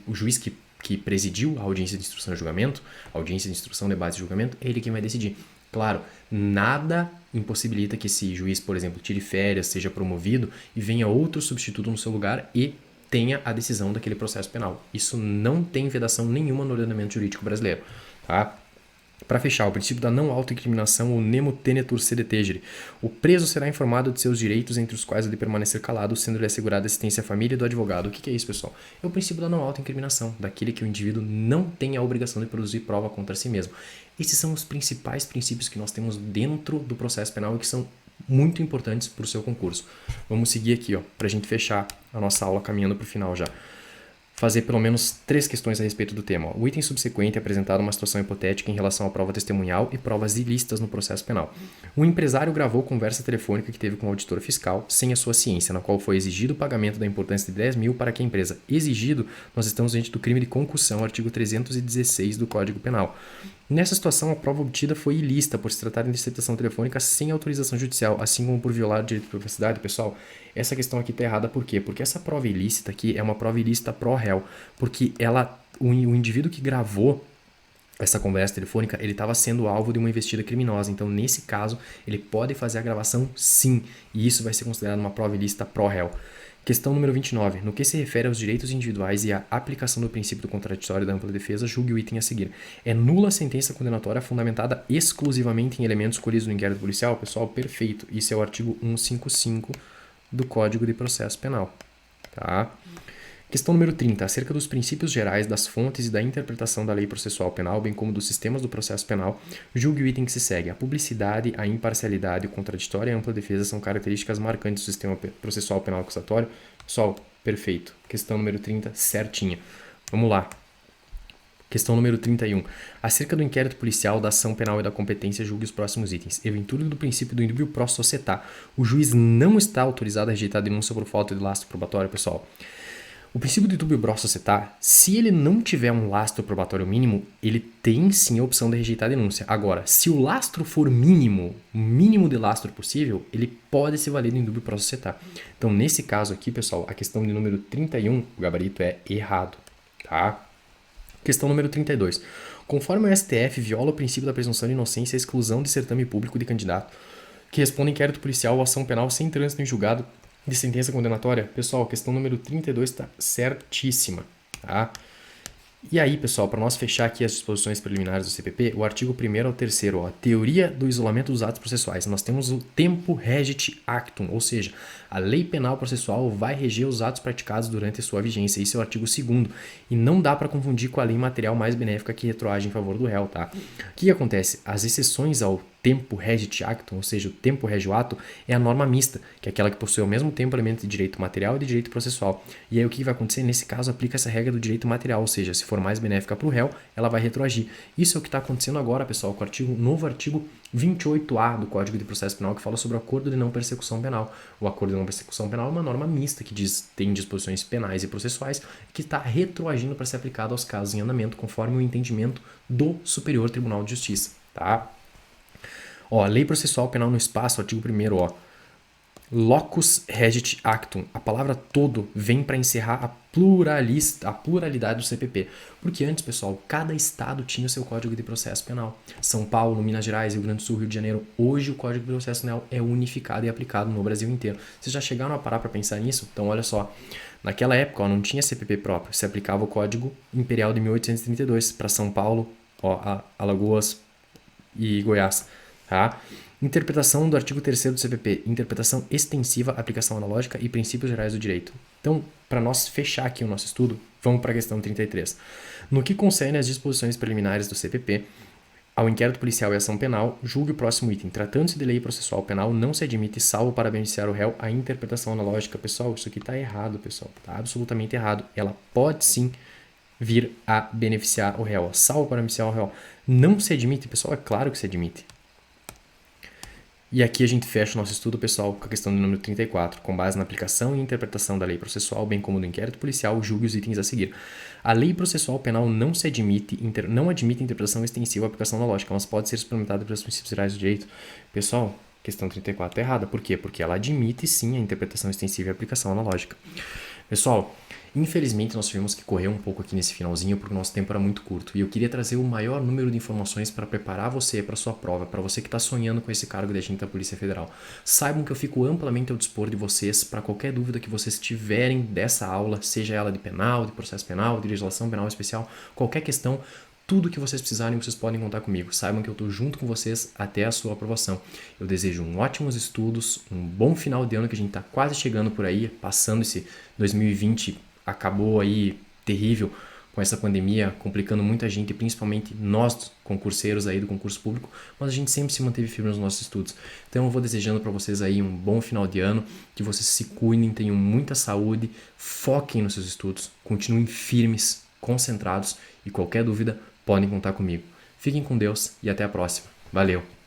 o juiz que presidiu a audiência de instrução e julgamento, audiência de instrução, debate e julgamento, é ele quem vai decidir. Claro, nada impossibilita que esse juiz, por exemplo, tire férias, seja promovido e venha outro substituto no seu lugar e tenha a decisão daquele processo penal. Isso não tem vedação nenhuma no ordenamento jurídico brasileiro, tá? Para fechar, o princípio da não autoincriminação ou nemo tenetur sede tegere. O preso será informado de seus direitos, entre os quais o de permanecer calado, sendo-lhe assegurada assistência à família e do advogado. O que é isso, pessoal? É o princípio da não autoincriminação, daquele que o indivíduo não tem a obrigação de produzir prova contra si mesmo. Esses são os principais princípios que nós temos dentro do processo penal e que são muito importantes para o seu concurso. Vamos seguir aqui, para a gente fechar a nossa aula caminhando para o final já. Fazer pelo menos 3 questões a respeito do tema. O item subsequente é apresentado uma situação hipotética em relação à prova testemunhal e provas ilícitas no processo penal. Um empresário gravou conversa telefônica que teve com o auditor fiscal sem a sua ciência, na qual foi exigido o pagamento da importância de 10 mil para que a empresa exigido, nós estamos diante do crime de concussão, artigo 316 do Código Penal. Nessa situação, a prova obtida foi ilícita por se tratar de interceptação telefônica sem autorização judicial, assim como por violar o direito de privacidade. Pessoal, essa questão aqui está errada por quê? Porque essa prova ilícita aqui é uma prova ilícita pró réu, porque o indivíduo que gravou essa conversa telefônica, ele estava sendo alvo de uma investida criminosa. Então, nesse caso, ele pode fazer a gravação sim, e isso vai ser considerado uma prova ilícita pró réu. Questão número 29. No que se refere aos direitos individuais e à aplicação do princípio do contraditório da ampla defesa, julgue o item a seguir. É nula a sentença condenatória fundamentada exclusivamente em elementos colhidos no inquérito policial? Pessoal, perfeito. Isso é o artigo 155 do Código de Processo Penal. Tá? Questão número 30. Acerca dos princípios gerais, das fontes e da interpretação da lei processual penal, bem como dos sistemas do processo penal, julgue o item que se segue. A publicidade, a imparcialidade, o contraditório e a ampla defesa são características marcantes do sistema processual penal acusatório. Pessoal, perfeito. Questão número 30, certinha. Vamos lá. Questão número 31. Acerca do inquérito policial, da ação penal e da competência, julgue os próximos itens. Eventude do princípio do indubio pro societá. O juiz não está autorizado a rejeitar a denúncia por falta de lastro probatório, pessoal. O princípio do indubio pro societá, se ele não tiver um lastro probatório mínimo, ele tem sim a opção de rejeitar a denúncia. Agora, se o lastro for mínimo, o mínimo de lastro possível, ele pode se valer do indubio pro societá. Então, nesse caso aqui, pessoal, a questão de número 31, o gabarito é errado, tá? Questão número 32. Conforme o STF viola o princípio da presunção de inocência e a exclusão de certame público de candidato que responde a inquérito policial ou ação penal sem trânsito em julgado de sentença condenatória, pessoal, a questão número 32 está certíssima, tá? E aí, pessoal, para nós fechar aqui as disposições preliminares do CPP, o artigo 1º ao 3º, a teoria do isolamento dos atos processuais. Nós temos o tempo regit actum, ou seja, a lei penal processual vai reger os atos praticados durante a sua vigência. Isso é o artigo 2º, e não dá para confundir com a lei material mais benéfica que retroage em favor do réu, tá? O que acontece? As exceções ao tempo regit actum, ou seja, o tempo regio ato, é a norma mista, que é aquela que possui ao mesmo tempo elementos de direito material e de direito processual. E aí o que vai acontecer? Nesse caso, aplica essa regra do direito material, ou seja, se for mais benéfica para o réu, ela vai retroagir. Isso é o que está acontecendo agora, pessoal, com o novo artigo 28A do Código de Processo Penal, que fala sobre o acordo de não persecução penal. O acordo de não persecução penal é uma norma mista que tem disposições penais e processuais que está retroagindo para ser aplicado aos casos em andamento, conforme o entendimento do Superior Tribunal de Justiça, tá? Ó, lei processual penal no espaço, artigo 1º, ó. Locus regit actum. A palavra todo vem para encerrar a pluralidade do CPP. Porque antes, pessoal, cada estado tinha o seu Código de Processo Penal. São Paulo, Minas Gerais, Rio Grande do Sul, Rio de Janeiro. Hoje o Código de Processo Penal é unificado e aplicado no Brasil inteiro. Vocês já chegaram a parar para pensar nisso? Então, olha só. Naquela época, ó, não tinha CPP próprio. Se aplicava o Código Imperial de 1832 para São Paulo, ó, Alagoas e Goiás. Tá? Interpretação do artigo 3º do CPP, interpretação extensiva, aplicação analógica e princípios gerais do direito. Então, para nós fechar aqui o nosso estudo, vamos para a questão 33. No que concerne às disposições preliminares do CPP, ao inquérito policial e ação penal, julgue o próximo item. Tratando-se de lei processual penal, não se admite, salvo para beneficiar o réu, a interpretação analógica. Pessoal, isso aqui está errado, pessoal. Está absolutamente errado. Ela pode sim vir a beneficiar o réu, salvo para beneficiar o réu. Não se admite, pessoal, é claro que se admite. E aqui a gente fecha o nosso estudo, pessoal, com a questão do número 34, com base na aplicação e interpretação da lei processual, bem como do inquérito policial, julgue os itens a seguir. A lei processual penal não admite interpretação extensiva à aplicação analógica, mas pode ser suplementada pelos princípios gerais do direito. Pessoal, questão 34 é errada. Por quê? Porque ela admite sim a interpretação extensiva e a aplicação analógica. Pessoal, infelizmente nós tivemos que correr um pouco aqui nesse finalzinho porque o nosso tempo era muito curto e eu queria trazer o maior número de informações para preparar você para sua prova, para você que está sonhando com esse cargo de agente da Polícia Federal. Saibam que eu fico amplamente ao dispor de vocês para qualquer dúvida que vocês tiverem dessa aula, seja ela de penal, de processo penal, de legislação penal especial, qualquer questão. Tudo que vocês precisarem, vocês podem contar comigo. Saibam que eu estou junto com vocês até a sua aprovação. Eu desejo ótimos estudos, um bom final de ano que a gente está quase chegando por aí, passando esse 2020, acabou aí terrível com essa pandemia, complicando muita gente, principalmente nós, concurseiros aí do concurso público, mas a gente sempre se manteve firme nos nossos estudos. Então eu vou desejando para vocês aí um bom final de ano, que vocês se cuidem, tenham muita saúde, foquem nos seus estudos, continuem firmes, concentrados e qualquer dúvida, podem contar comigo. Fiquem com Deus e até a próxima. Valeu!